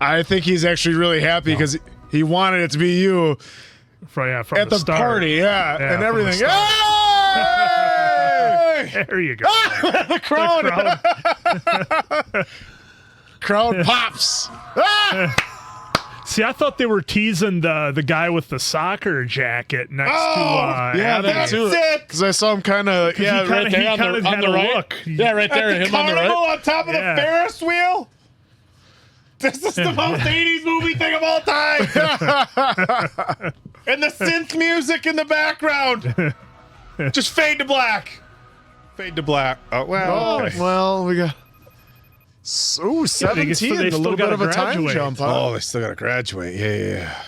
I think he's actually really happy because he wanted it to be you from at the the start. party, yeah, Yeah, and from the everything. start. Hey! There you go. The crowd pops. See, I thought they were teasing the guy with the soccer jacket next to yeah, Abby. that's it. Because I saw him kind of, he right kinda- there he on kinda the, on had the a right. look. Yeah, right there. At the Him on the carnival right. on top of Yeah. the Ferris wheel? This is the most 80s movie thing of all time. And the synth music in the background. Just fade to black. Fade to black. Oh, well. Oh, okay. well, we got. Ooh, they 17. still A little bit gotta of a time graduate. jump. Huh? Oh, they still got to graduate. Yeah.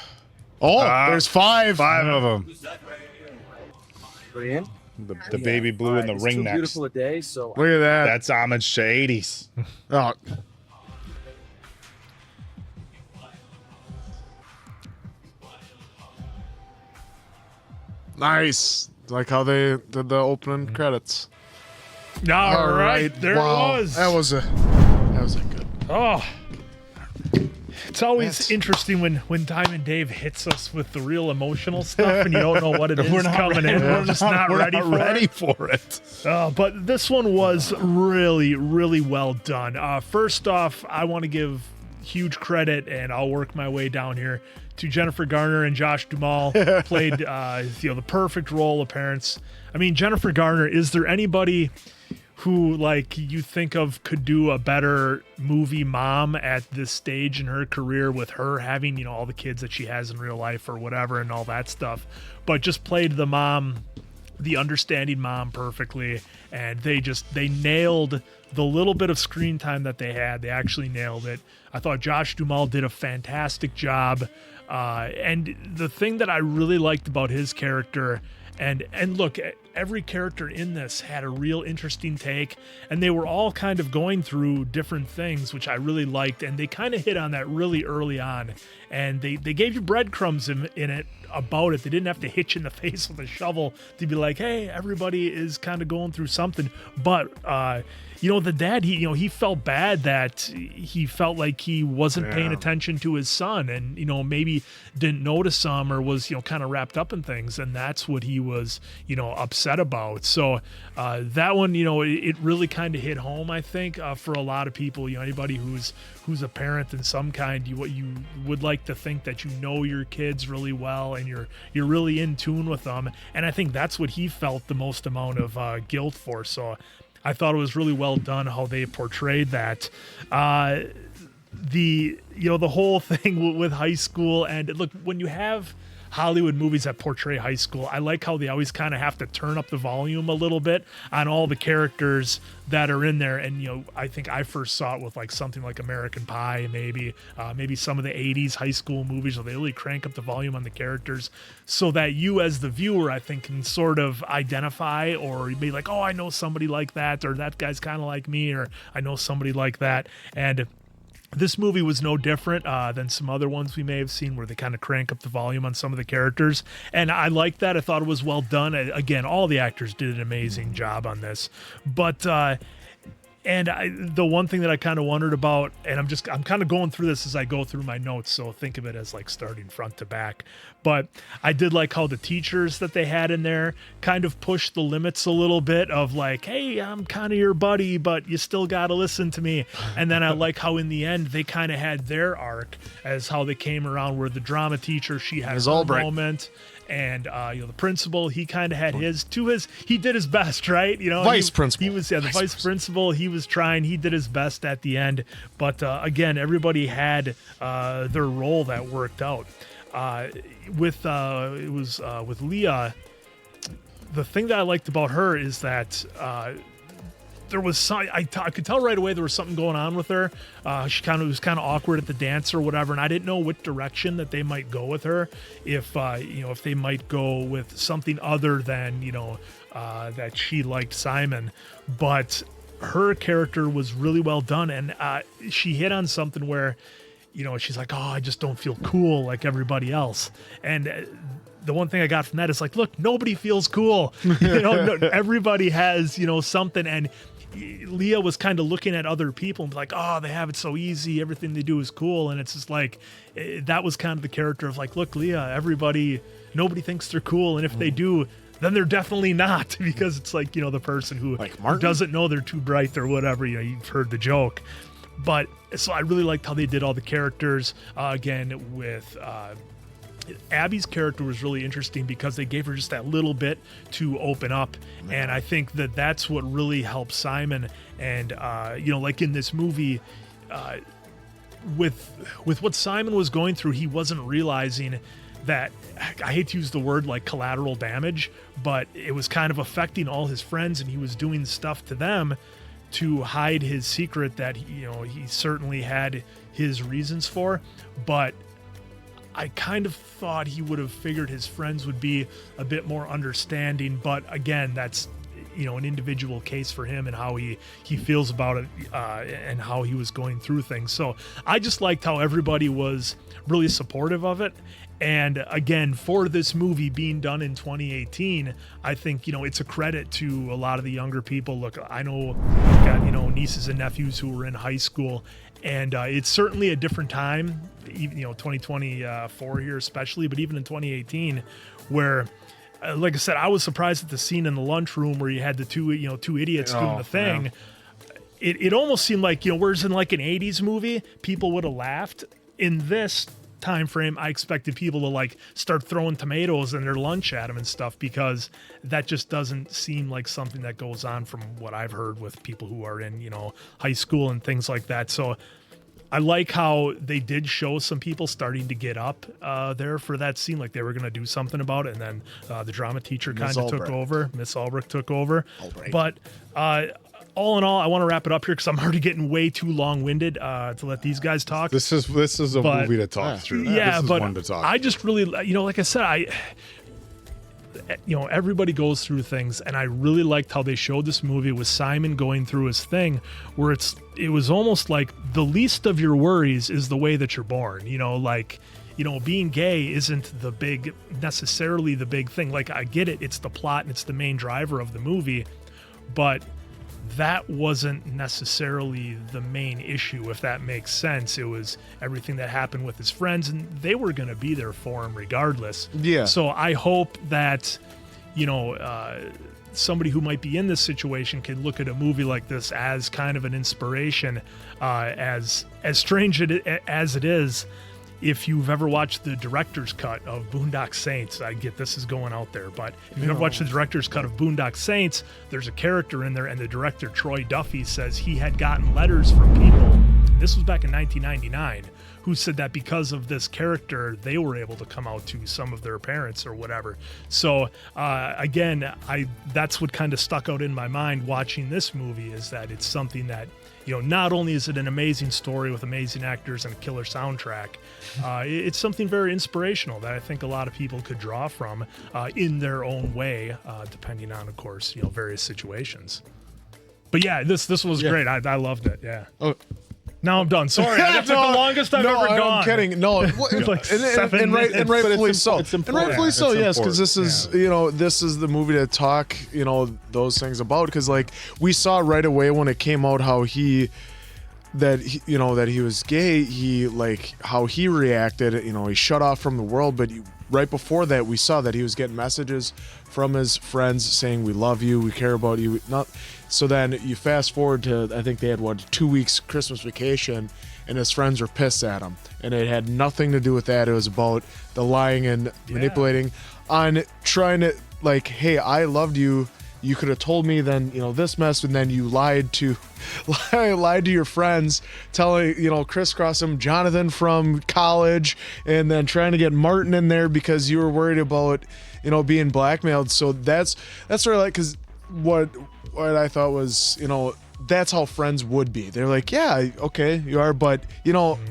Oh, there's 5. 5 of them. In? The baby blue and the It's ring too necks. beautiful a day, so Look at that. That's homage to 80s. Oh. Nice. Like how they did the opening credits. All right, there Wow. it was. That was a good. Oh, it's always interesting when Time and Dave hits us with the real emotional stuff, and you don't know what it is We're not coming ready. in. We're just not ready for it. But this one was really, really well done. First off, I want to give huge credit, and I'll work my way down here, to Jennifer Garner and Josh Duhamel. Played the perfect role of parents. I mean, Jennifer Garner, is there anybody who like you think of could do a better movie mom at this stage in her career, with her having, all the kids that she has in real life or whatever and all that stuff, but just played the mom, the understanding mom, perfectly. And they nailed the little bit of screen time that they had. They actually nailed it. I thought Josh Duhamel did a fantastic job. And the thing that I really liked about his character, and look, every character in this had a real interesting take, and they were all kind of going through different things, which I really liked, and they kind of hit on that really early on, and they gave you breadcrumbs in it about it. They didn't have to hit you in the face with a shovel to be like, hey, everybody is kind of going through something. But the dad, he felt bad that he felt like he wasn't paying attention to his son, and maybe didn't notice him, or was kind of wrapped up in things, and that's what he was upset about. So that one, it really kind of hit home, I think, for a lot of people. Anybody who's a parent in some kind, you would like to think that your kids really well, and you're really in tune with them, and I think that's what he felt the most amount of guilt for. So I thought it was really well done how they portrayed that. The whole thing with high school, and look, when you have Hollywood movies that portray high school, I like how they always kind of have to turn up the volume a little bit on all the characters that are in there. And I think I first saw it with like something like American Pie, maybe some of the 80s high school movies, where they really crank up the volume on the characters, so that you as the viewer, I think, can sort of identify, or be like, oh, I know somebody like that, or that guy's kind of like me, or I know somebody like that. And this movie was no different than some other ones we may have seen, where they kind of crank up the volume on some of the characters. And I liked that. I thought it was well done. Again, all the actors did an amazing job on this. But the one thing that I kind of wondered about, and I'm kind of going through this as I go through my notes, so think of it as like starting front to back. But I did like how the teachers that they had in there kind of pushed the limits a little bit of like, hey, I'm kind of your buddy, but you still got to listen to me. And then I like how in the end they kind of had their arc as how they came around, where the drama teacher, she had her moment. And the principal, he kind of had he did his best, right? Vice principal. He was the vice principal. He was trying. He did his best at the end. But again, everybody had their role that worked out. With Leah, the thing that I liked about her is that there was I could tell right away there was something going on with her. She was kind of awkward at the dance or whatever, and I didn't know what direction that they might go with her. If they might go with something other than that she liked Simon. But her character was really well done, and she hit on something where, she's like, oh, I just don't feel cool like everybody else. And the one thing I got from that is like, look, nobody feels cool. Everybody has, something. And Leah was kind of looking at other people and be like, oh, they have it so easy. Everything they do is cool. And it's just like, that was kind of the character of like, look, Leah, nobody thinks they're cool. And if they do, then they're definitely not, because it's like, the person who doesn't know they're too bright or whatever, you've heard the joke. But so I really liked how they did all the characters. Again, with Abby's character was really interesting because they gave her just that little bit to open up. And I think that that's what really helped Simon. And, like in this movie, with what Simon was going through, he wasn't realizing that, I hate to use the word like collateral damage, but it was kind of affecting all his friends, and he was doing stuff to them to hide his secret that, he certainly had his reasons for. But I kind of thought he would have figured his friends would be a bit more understanding, but again, that's an individual case for him and how he feels about it, and how he was going through things. So I just liked how everybody was really supportive of it. And again, for this movie being done in 2018, I think, it's a credit to a lot of the younger people. Look, I know I've got, nieces and nephews who were in high school, and it's certainly a different time, even, 2024 here especially, but even in 2018, where, like I said, I was surprised at the scene in the lunchroom where you had the two idiots doing the thing. Yeah. It almost seemed like, whereas in like an 80s movie, people would have laughed. In this time frame, I expected people to like start throwing tomatoes in their lunch at him and stuff, because that just doesn't seem like something that goes on from what I've heard with people who are in, high school and things like that. So I like how they did show some people starting to get up there for that scene, like they were going to do something about it. And then the drama teacher kind of took over. Miss Albrecht took over. But all in all, I want to wrap it up here because I'm already getting way too long-winded to let these guys talk. This is a movie to talk through. Yeah, this is but one to talk I just really, like I said, everybody goes through things, and I really liked how they showed this movie with Simon going through his thing, where it was almost like the least of your worries is the way that you're born. Being gay isn't necessarily the big thing. Like, I get it, it's the plot and it's the main driver of the movie, but that wasn't necessarily the main issue, if that makes sense. It was everything that happened with his friends, and they were going to be there for him regardless. Yeah. So I hope that, somebody who might be in this situation can look at a movie like this as kind of an inspiration, as strange as it is. If you've ever watched the director's cut of Boondock Saints, I get this is going out there, but if you've ever watched the director's cut of Boondock Saints, there's a character in there, and the director, Troy Duffy, says he had gotten letters from people, this was back in 1999, who said that because of this character, they were able to come out to some of their parents or whatever. So again, that's what kind of stuck out in my mind watching this movie, is that it's something that, not only is it an amazing story with amazing actors and a killer soundtrack, it's something very inspirational that I think a lot of people could draw from in their own way, depending on, of course, various situations. But yeah, this was great. I loved it. Yeah. Oh. Now I'm done. Sorry, that's like the longest I've ever gone. I'm kidding. No, like and rightfully so. And rightfully so, yes, because this is this is the movie to talk those things about. Because like we saw right away when it came out how that he was gay. He how he reacted. He shut off from the world. But right before that, we saw that he was getting messages from his friends saying, "We love you. We care about you." So then you fast forward to, I think they had 2 weeks Christmas vacation, and his friends were pissed at him, and it had nothing to do with that. It was about the lying and manipulating on trying to hey, I loved you. You could have told me then, this mess, and then you lied to your friends, telling, crisscross them, Jonathan from college, and then trying to get Martin in there because you were worried about, being blackmailed. So that's sort of because what I thought was, that's how friends would be. They're like, yeah, okay, you are, but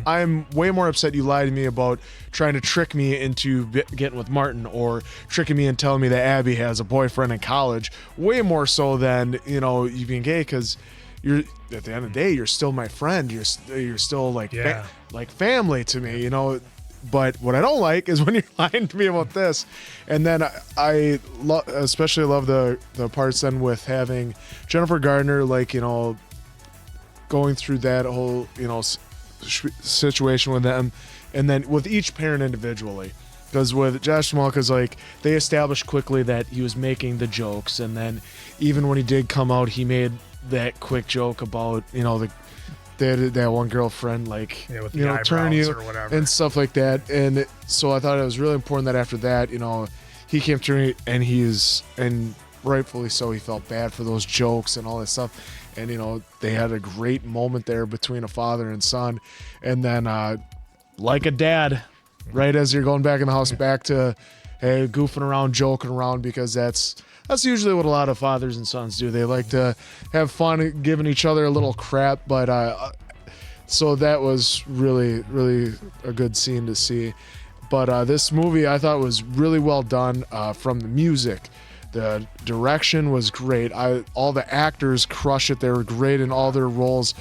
I'm way more upset you lied to me about trying to trick me into getting with Martin, or tricking me and telling me that Abby has a boyfriend in college, way more so than you being gay, because you're at the end of the day, you're still my friend. You're still like like family to me, you know. But what I don't like is when you're lying to me about this. And then I especially love the parts then with having Jennifer Garner, like, you know, going through that whole, you know, situation with them, and then with each parent individually. Because with Josh Malka's, like, they established quickly that he was making the jokes, and then even when he did come out, he made that quick joke about, you know, that one girlfriend, like, with you know, turn you or whatever. and stuff like that. And so I thought it was really important that after that, you know, he came to me, and rightfully so, he felt bad for those jokes and all that stuff. And, you know, they had a great moment there between a father and son. And then, like a dad, right as you're going back in the house, back to, hey, goofing around, joking around, because that's usually what a lot of fathers and sons do. They like to have fun giving each other a little crap. But so that was really, really a good scene to see. But this movie I thought was really well done, from the music. The direction was great. All the actors crush it. They were great in all their roles.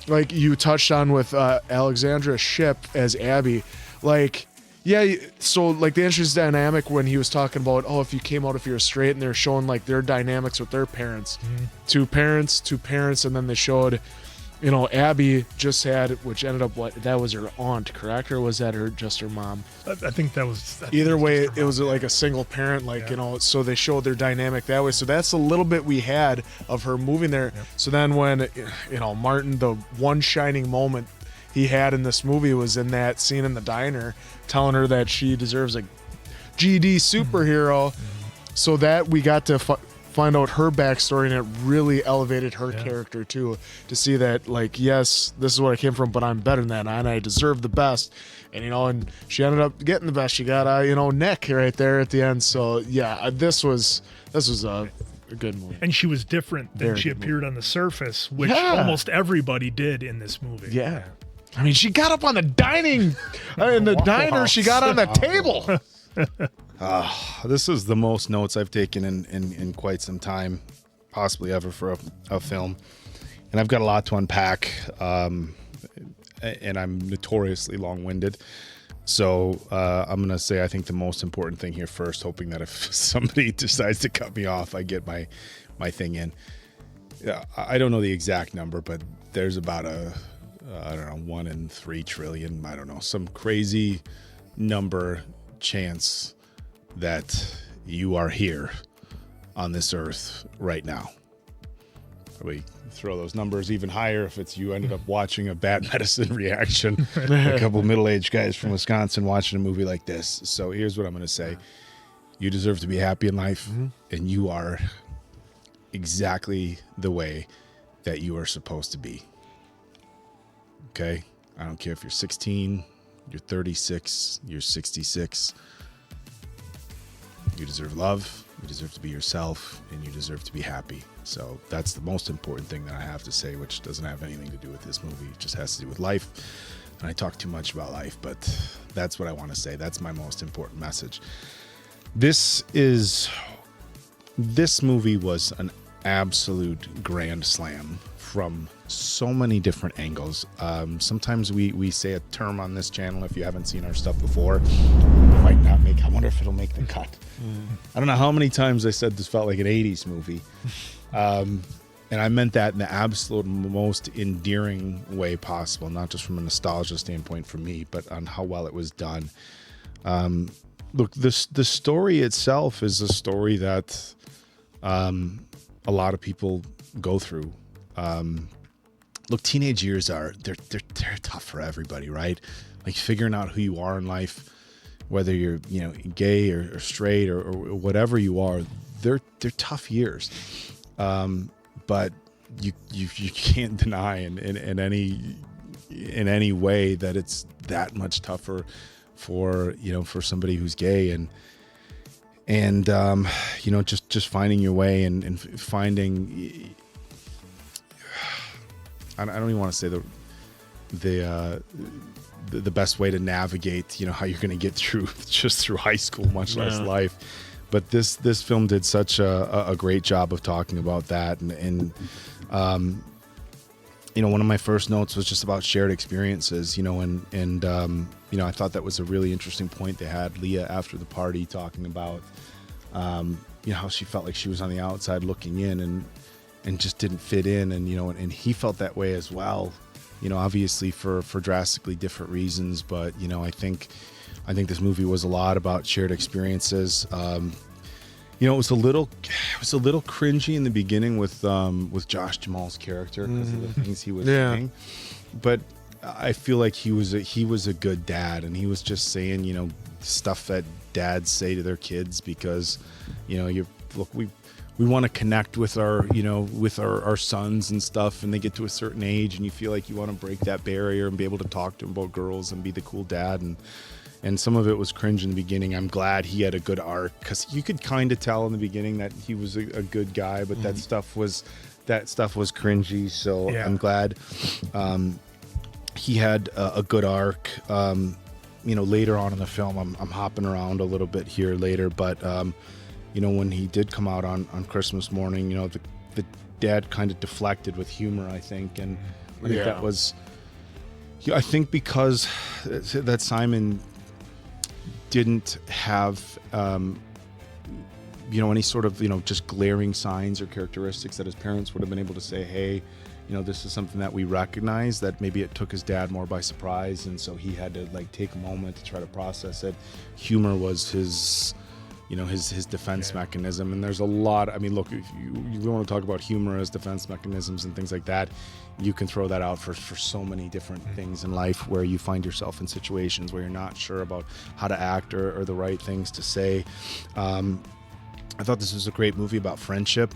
Like you touched on with Alexandra Shipp as Abby. Like, yeah, so like the interesting dynamic when he was talking about, if you came out if you're straight, and they're showing like their dynamics with their parents. Two parents, and then they showed, you know, Abby just had, which ended up that was her aunt, correct? Or was that just her mom? I think that was... Either way, it was like a single parent, like, you know, so they showed their dynamic that way. So that's a little bit we had of her moving there. Yep. So then when, you know, Martin, the one shining moment he had in this movie was in that scene in the diner, telling her that she deserves a GD superhero. So that we got to find out her backstory, and it really elevated her character too, to see that, like, yes, this is what I came from, but I'm better than that, and I deserve the best. And, you know, and she ended up getting the best. She got you know, Nick right there at the end. So yeah, this was a good movie. And she was different than she appeared on the surface, which almost everybody did in this movie. Yeah. I mean, she got up on the dining in the diner. She got on the table. This is the most notes I've taken in quite some time, possibly ever, for a film. And I've got a lot to unpack, and I'm notoriously long-winded. So I'm going to say I think the most important thing here first, hoping that if somebody decides to cut me off, I get my thing in. I don't know the exact number, but there's about I don't know, 1 in 3 trillion, I don't know, some crazy number chance that you are here on this earth right now. We throw those numbers even higher if it's you ended up watching a Bad Medicine reaction. A couple middle-aged guys from Wisconsin watching a movie like this. So here's what I'm going to say. You deserve to be happy in life, and you are exactly the way that you are supposed to be. Okay? I don't care if you're 16, you're 36, you're 66. You deserve love, you deserve to be yourself, and you deserve to be happy. So that's the most important thing that I have to say, which doesn't have anything to do with this movie. It just has to do with life. And I talk too much about life, but that's what I want to say. That's my most important message. This movie was an absolute grand slam from so many different angles. Sometimes we say a term on this channel, if you haven't seen our stuff before, might not make, I wonder if it'll make the cut. I don't know how many times I said this felt like an 80s movie. And I meant that in the absolute most endearing way possible, not just from a nostalgia standpoint for me, but on how well it was done. Look, the story itself is a story that a lot of people go through. Look, teenage years they're tough for everybody, right? Like figuring out who you are in life, whether you're, you know, gay or straight or whatever you are, they're tough years. But you can't deny in any way that it's that much tougher for, you know, for somebody who's gay and you know, just finding your way and finding, I don't even want to say the best way to navigate, you know, how you're going to get through high school, much less life. But this film did such a great job of talking about that, and one of my first notes was just about shared experiences, and I thought that was a really interesting point they had. Leah after the party talking about, how she felt like she was on the outside looking in and just didn't fit in. And he felt that way as well, obviously for drastically different reasons. But, I think this movie was a lot about shared experiences. It was a little cringy in the beginning with Josh Jamal's character because of the things he was saying, but I feel like he was a good dad, and he was just saying stuff that dads say to their kids because we want to connect with our sons and stuff, and they get to a certain age, and you feel like you want to break that barrier and be able to talk to them about girls and be the cool dad. And some of it was cringe in the beginning. I'm glad he had a good arc because you could kind of tell in the beginning that he was a good guy, but that stuff was cringy. So I'm glad he had a good arc. Later on in the film, I'm hopping around a little bit here later, but when he did come out on Christmas morning, the dad kind of deflected with humor, I think, and I think that was. I think because that Simon didn't have any sort of just glaring signs or characteristics that his parents would have been able to say, hey, this is something that we recognize, that maybe it took his dad more by surprise, and so he had to take a moment to try to process it. Humor was his defense mechanism, and there's a lot. I mean, look, if you want to talk about humor as defense mechanisms and things like that, you can throw that out for so many different things in life where you find yourself in situations where you're not sure about how to act or the right things to say. I thought this was a great movie about friendship.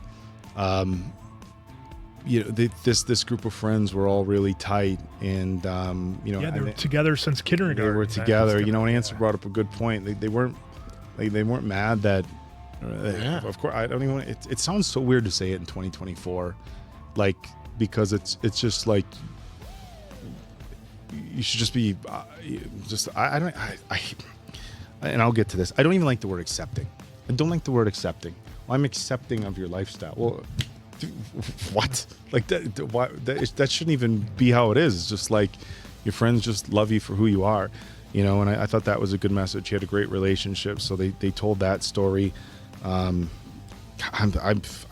This group of friends were all really tight, and they were together since kindergarten. They were together. And Ansel brought up a good point. They weren't mad that. Of course, I don't even. It sounds so weird to say it in 2024, because it's just like you should just be and I'll get to this. I don't even like the word accepting. I don't like the word accepting. Well, I'm accepting of your lifestyle. Well, what? That shouldn't even be how it is. It's just like your friends just love you for who you are, and I thought that was a good message. He had a great relationship, so they told that story. I'm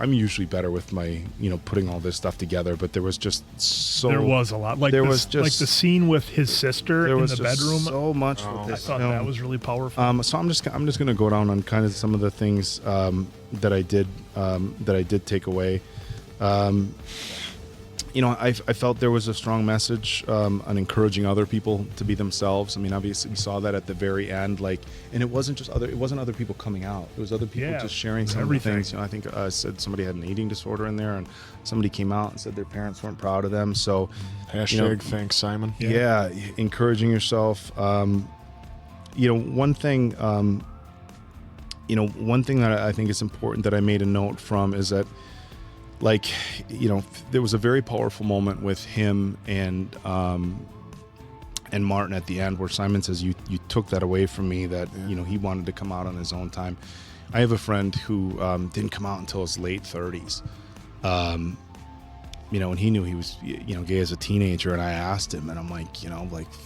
usually better with my putting all this stuff together, but there was just there was a lot was the scene with his sister in the bedroom. So much with this. I thought that was really powerful. So I'm just gonna go down on kind of some of the things that I did take away. I felt there was a strong message on encouraging other people to be themselves. I mean, obviously we saw that at the very end, and it wasn't other people coming out. It was other people just sharing some of the things. I think said somebody had an eating disorder in there, and somebody came out and said their parents weren't proud of them. So hashtag thanks, Simon. Yeah, encouraging yourself. One thing that I think is important that I made a note from is that, there was a very powerful moment with him and Martin at the end where Simon says, you took that away from me, that, he wanted to come out on his own time. I have a friend who didn't come out until his late 30s. And he knew he was, gay as a teenager. And I asked him, and I'm like,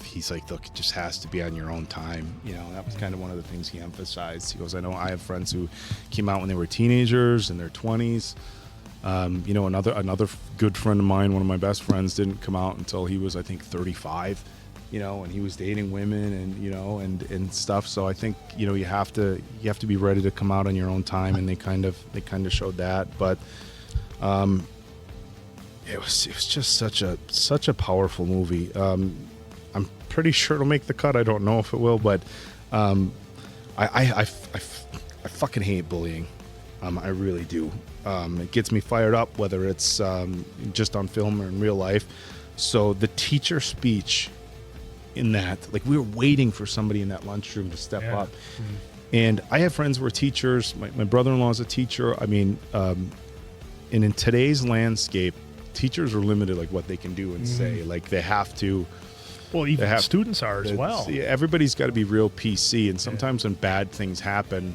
he's like, look, it just has to be on your own time. That was kind of one of the things he emphasized. He goes, I know I have friends who came out when they were teenagers in their 20s. Another good friend of mine, one of my best friends, didn't come out until he was, I think, 35, and he was dating women and stuff. So I think, you have to be ready to come out on your own time, and they kind of showed that. But it was just such a powerful movie. I'm pretty sure it'll make the cut. I don't know if it will, but I fucking hate bullying. I really do. It gets me fired up, whether it's just on film or in real life. So the teacher speech in that, we were waiting for somebody in that lunchroom to step up. Mm-hmm. And I have friends who are teachers. My brother-in-law is a teacher. I mean, and in today's landscape, teachers are limited, what they can do and say. They have to. Well, even students are as well. Everybody's got to be real PC. And sometimes when bad things happen,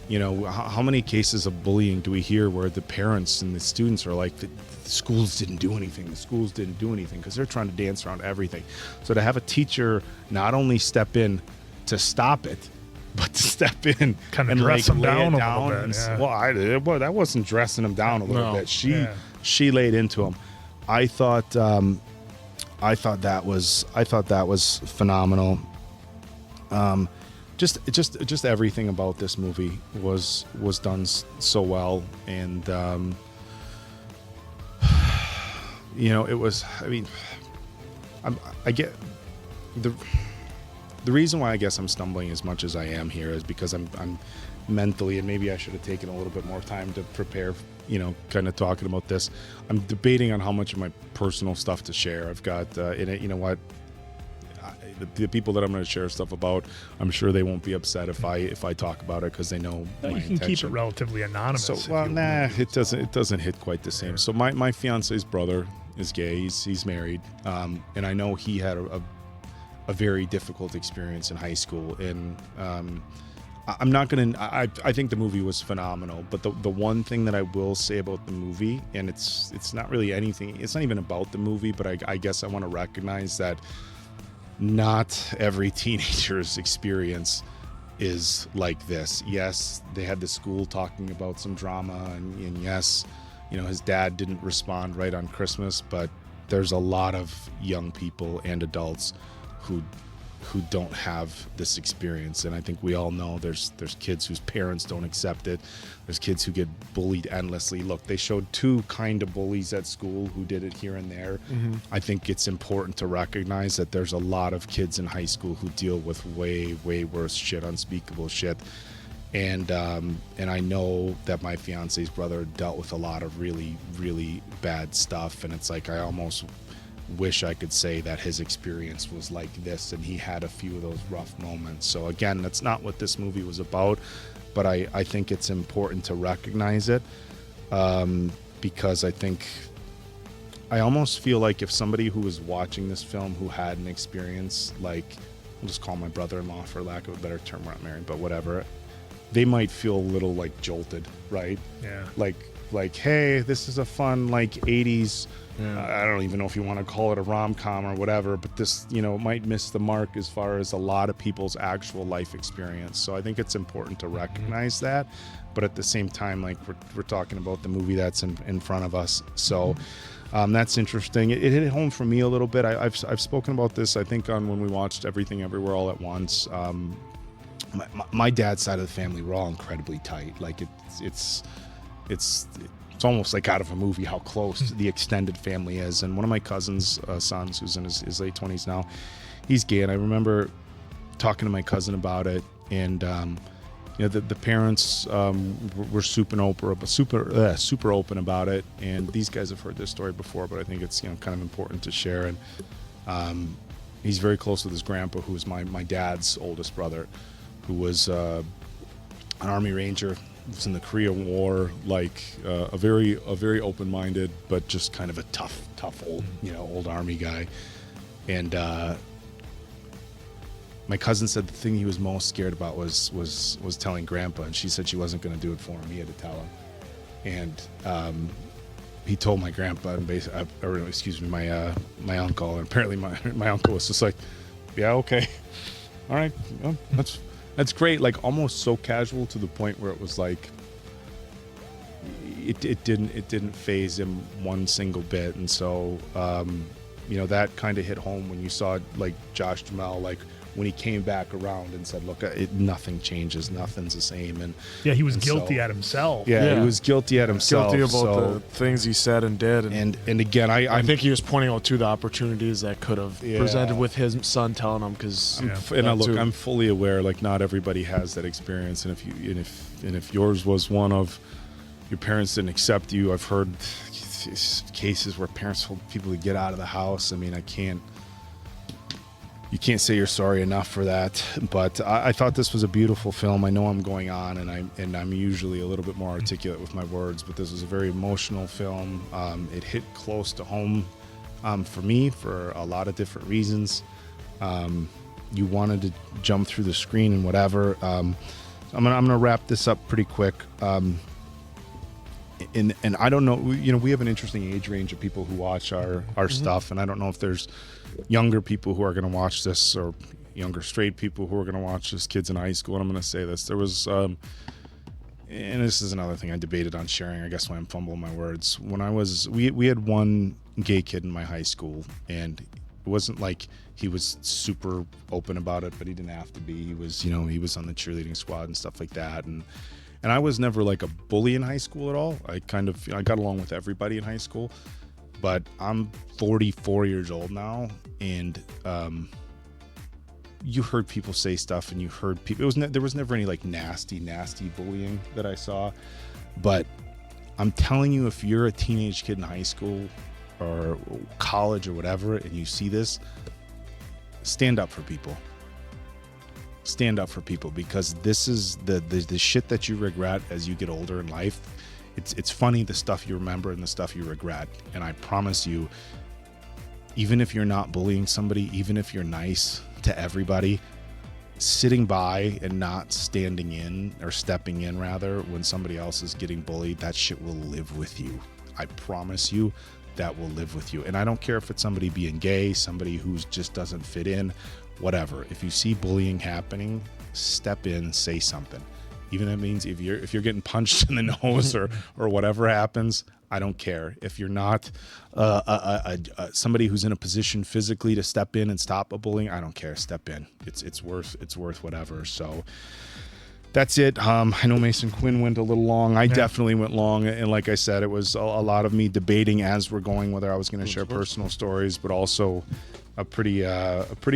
You know, how many cases of bullying do we hear where the parents and the students are like, the schools didn't do anything, because they're trying to dance around everything. So to have a teacher not only step in to stop it, but to step in kind of and dress like them lay down it a down. little bit. Yeah. Well, that wasn't dressing them down a little No. bit. She laid into him. I thought that was phenomenal. Just everything about this movie was done so well, and you know, it was. I mean, I get the reason why I guess I'm stumbling as much as I am here is because I'm mentally, and maybe I should have taken a little bit more time to prepare, you know, kind of talking about this. I'm debating on how much of my personal stuff to share. I've got in it, you know what, the people that I'm going to share stuff about, I'm sure they won't be upset if I talk about it, because they know my You can intention. keep it relatively anonymous. So, well, it doesn't hit quite the same. So my fiance's brother is gay. He's married, and I know he had a very difficult experience in high school. And I'm not gonna. I think the movie was phenomenal. But the one thing that I will say about the movie, and it's not really anything. It's not even about the movie, but I guess I want to recognize that not every teenager's experience is like this. Yes, they had the school talking about some drama, and yes, you know, his dad didn't respond right on Christmas, but there's a lot of young people and adults who don't have this experience. And I think we all know there's kids whose parents don't accept it. There's kids who get bullied endlessly. Look, they showed two kind of bullies at school who did it here and there. Mm-hmm. I think it's important to recognize that there's a lot of kids in high school who deal with way worse shit, unspeakable shit. And I know that my fiance's brother dealt with a lot of really bad stuff, and it's like I almost wish I could say that his experience was like this and he had a few of those rough moments. So again, that's not what this movie was about, but I think it's important to recognize it, because I almost feel like if somebody who was watching this film who had an experience, like, I'll just call my brother-in-law for lack of a better term, we're not married, but whatever, they might feel a little like jolted, right? Yeah. Like, hey, this is a fun like 80s. I don't even know if you want to call it a rom-com or whatever, but this, you know, might miss the mark as far as a lot of people's actual life experience. So I think it's important to recognize that, but at the same time, like we're talking about the movie that's in front of us. So that's interesting. It hit home for me a little bit. I've spoken about this, I think, on when we watched Everything Everywhere All at Once. My dad's side of the family, we're all incredibly tight. Like it's almost like out of a movie how close the extended family is. And one of my cousin's sons, who's in his late 20s now, he's gay, and I remember talking to my cousin about it, and you know, the parents were super open about it. And these guys have heard this story before, but I think it's, you know, kind of important to share. And he's very close with his grandpa, who's my dad's oldest brother, who was an Army Ranger. Was in the Korean War, like a very open-minded, but just kind of a tough old, you know, old Army guy. And my cousin said the thing he was most scared about was telling Grandpa, and she said she wasn't going to do it for him. He had to tell him. And he told my grandpa, and my uncle, and apparently my uncle was just like, yeah, okay, all right, well, that's great. Like almost so casual to the point where it was like it didn't faze him one single bit. And so you know, that kind of hit home when you saw like Josh Duhamel, like when he came back around and said, look, nothing changes, nothing's the same. And yeah, he was guilty at himself. Yeah, he was guilty at himself. Guilty about the things he said and did. And again, I think he was pointing out to the opportunities that could have presented with his son telling him, because I'm fully aware, like not everybody has that experience. And if yours was one of your parents didn't accept you, I've heard cases where parents told people to get out of the house. I mean, you can't say you're sorry enough for that. But I thought this was a beautiful film. I know I'm going on, and I'm usually a little bit more articulate with my words, but this was a very emotional film. It hit close to home for me for a lot of different reasons. You wanted to jump through the screen and whatever. I'm gonna wrap this up pretty quick. And I don't know, we have an interesting age range of people who watch our stuff, and I don't know if there's younger people who are going to watch this or younger straight people who are going to watch this, kids in high school. And I'm going to say this: there was, and this is another thing I debated on sharing. I guess why I'm fumbling my words. When we had one gay kid in my high school, and it wasn't like he was super open about it, but he didn't have to be. He was, he was on the cheerleading squad and stuff like that, and I was never like a bully in high school at all. I got along with everybody in high school, but I'm 44 years old now, and you heard people say stuff, and you heard people. There was never any like nasty bullying that I saw, but I'm telling you, if you're a teenage kid in high school or college or whatever, and you see this, stand up for people. Stand up for people, because this is the shit that you regret as you get older in life. It's funny, the stuff you remember and the stuff you regret. And I promise you, even if you're not bullying somebody, even if you're nice to everybody, sitting by and not standing in, or stepping in rather, when somebody else is getting bullied, that shit will live with you. I promise you, that will live with you. And I don't care if it's somebody being gay, somebody who just doesn't fit in, whatever. If you see bullying happening, step in, say something. Even if it means if you're getting punched in the nose or whatever happens, I don't care. If you're not somebody who's in a position physically to step in and stop a bullying, I don't care. Step in. It's worth whatever. So that's it. I know Mason Quinn went a little long. I definitely went long, and like I said, it was a lot of me debating as we're going whether I was going to share personal stories, but also a pretty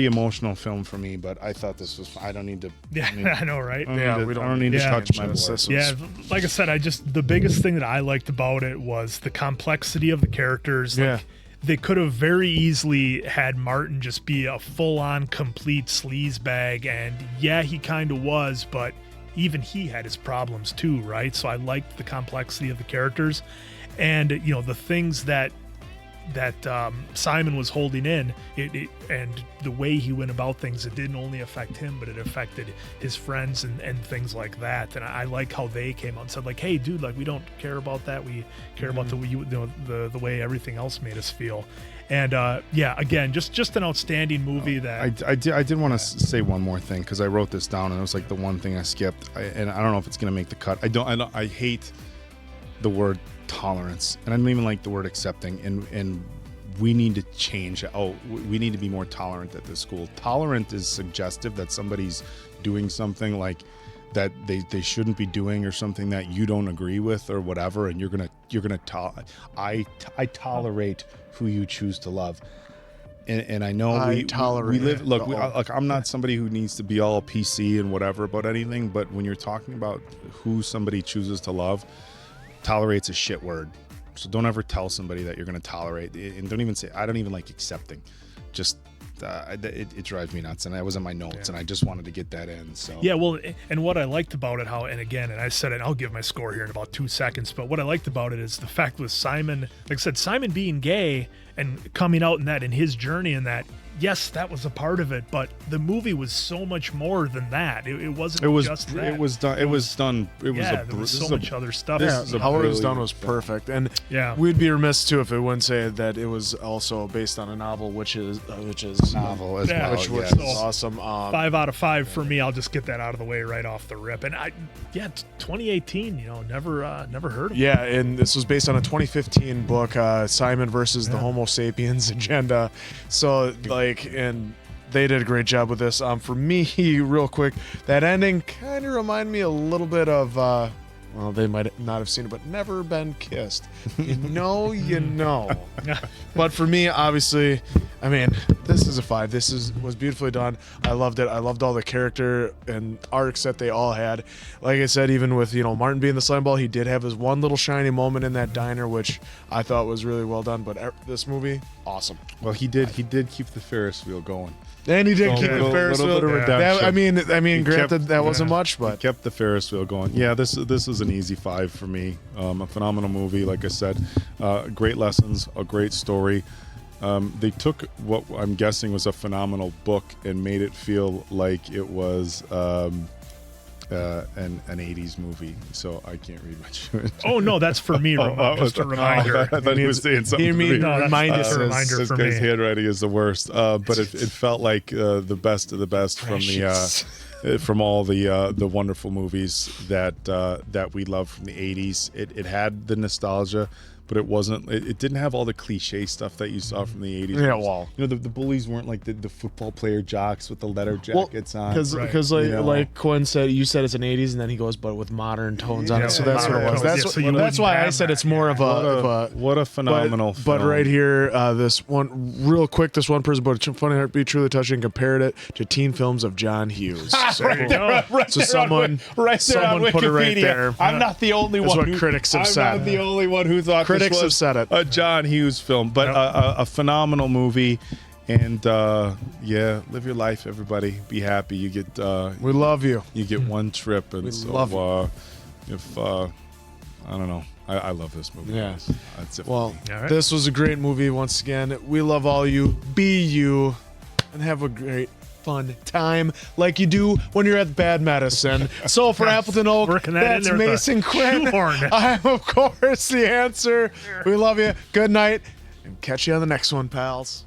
emotional film for me. But I thought this was. I don't need to. Yeah, I know, right? I don't need to touch my voice. Yeah, like I said, the biggest thing that I liked about it was the complexity of the characters. Like, they could have very easily had Martin just be a full-on, complete sleazebag, and yeah, he kind of was, but even he had his problems too, right? So I liked the complexity of the characters, and the things that Simon was holding in, and the way he went about things, it didn't only affect him, but it affected his friends and things like that. And I like how they came out and said, like, hey, dude, like, we don't care about that. We care about the way everything else made us feel. And again, just an outstanding movie. That I did want to say one more thing, because I wrote this down and it was like the one thing I skipped, and I don't know if it's gonna make the cut. I hate the word tolerance, and I don't even like the word accepting, and we need to change. We need to be more tolerant at this school. Tolerant is suggestive that somebody's doing something like that they shouldn't be doing, or something that you don't agree with or whatever, and you're gonna I tolerate who you choose to love. And I know we live. Look, I'm not somebody who needs to be all PC and whatever about anything, but when you're talking about who somebody chooses to love, tolerate's a shit word. So don't ever tell somebody that you're going to tolerate, and don't even say. I don't even like accepting. Just it drives me nuts, and I was in my notes, and I just wanted to get that in. So yeah, well, and what I liked about it, and I said it, I'll give my score here in about 2 seconds, but what I liked about it is the fact with Simon, like I said, Simon being gay and coming out in his journey, and that, yes, that was a part of it, but the movie was so much more than that. It wasn't just that. It was done. There was so much other stuff. How it was done was perfect, and we'd be remiss too if it wouldn't say that it was also based on a novel, which is novel as well, which was awesome. 5 out of 5 for me. I'll just get that out of the way right off the rip. And 2018. Never heard of it. Yeah, and this was based on a 2015 book, Simon versus the Homo sapiens agenda. So and they did a great job with this. For me, real quick, that ending kind of reminded me a little bit of, well, they might not have seen it, but Never Been Kissed. You know. But for me, obviously, I mean, this is a 5. This was beautifully done. I loved it. I loved all the character and arcs that they all had. Like I said, even with Martin being the slime ball, he did have his one little shiny moment in that diner, which I thought was really well done. But this movie, awesome. Well, he did keep the Ferris wheel going. And he did keep the Ferris wheel. I mean, granted, that wasn't much, but he kept the Ferris wheel going. Yeah, this is an easy 5 for me. A phenomenal movie, like I said. Great lessons, a great story. They took what I'm guessing was a phenomenal book and made it feel like it was an 80s movie, so I can't read much. Oh no, that's for me. Just a reminder. I thought he was saying something. You mean No, reminder? that's a reminder This for guy's me. handwriting is the worst, but it felt like the best of the best from all the wonderful movies that we love from the 80s. It had the nostalgia, but it wasn't. It didn't have all the cliche stuff that you saw from the 80s. Yeah, well, the bullies weren't like the football player jocks with the leather jackets on. Because like Quinn said, you said it's an 80s, and then he goes, but with modern tones on it. So that's what it was. That's why I said it's more of a what a phenomenal But film. right here, this one real quick. This one person about Funny Heartbeat, Truly Touching, compared it to teen films of John Hughes. There you go. So someone put it right there. I'm not the only That's one. what critics have said. I'm not the only one who thought Critics this have was said it. a John Hughes film, but a phenomenal movie. And yeah, live your life, everybody. Be happy. You get we love you. You get one trip, and We so love you. if I don't know, I love this movie. Yeah. Guys. That's it. Well, for me. this was a great movie once again. We love all you. Be you, and have a great fun time like you do when you're at Bad Medicine. So for Appleton Oak, Working that in that's there with a Mason Quinn. shoehorn. I'm of course the answer. We love you. Good night, and catch you on the next one, pals.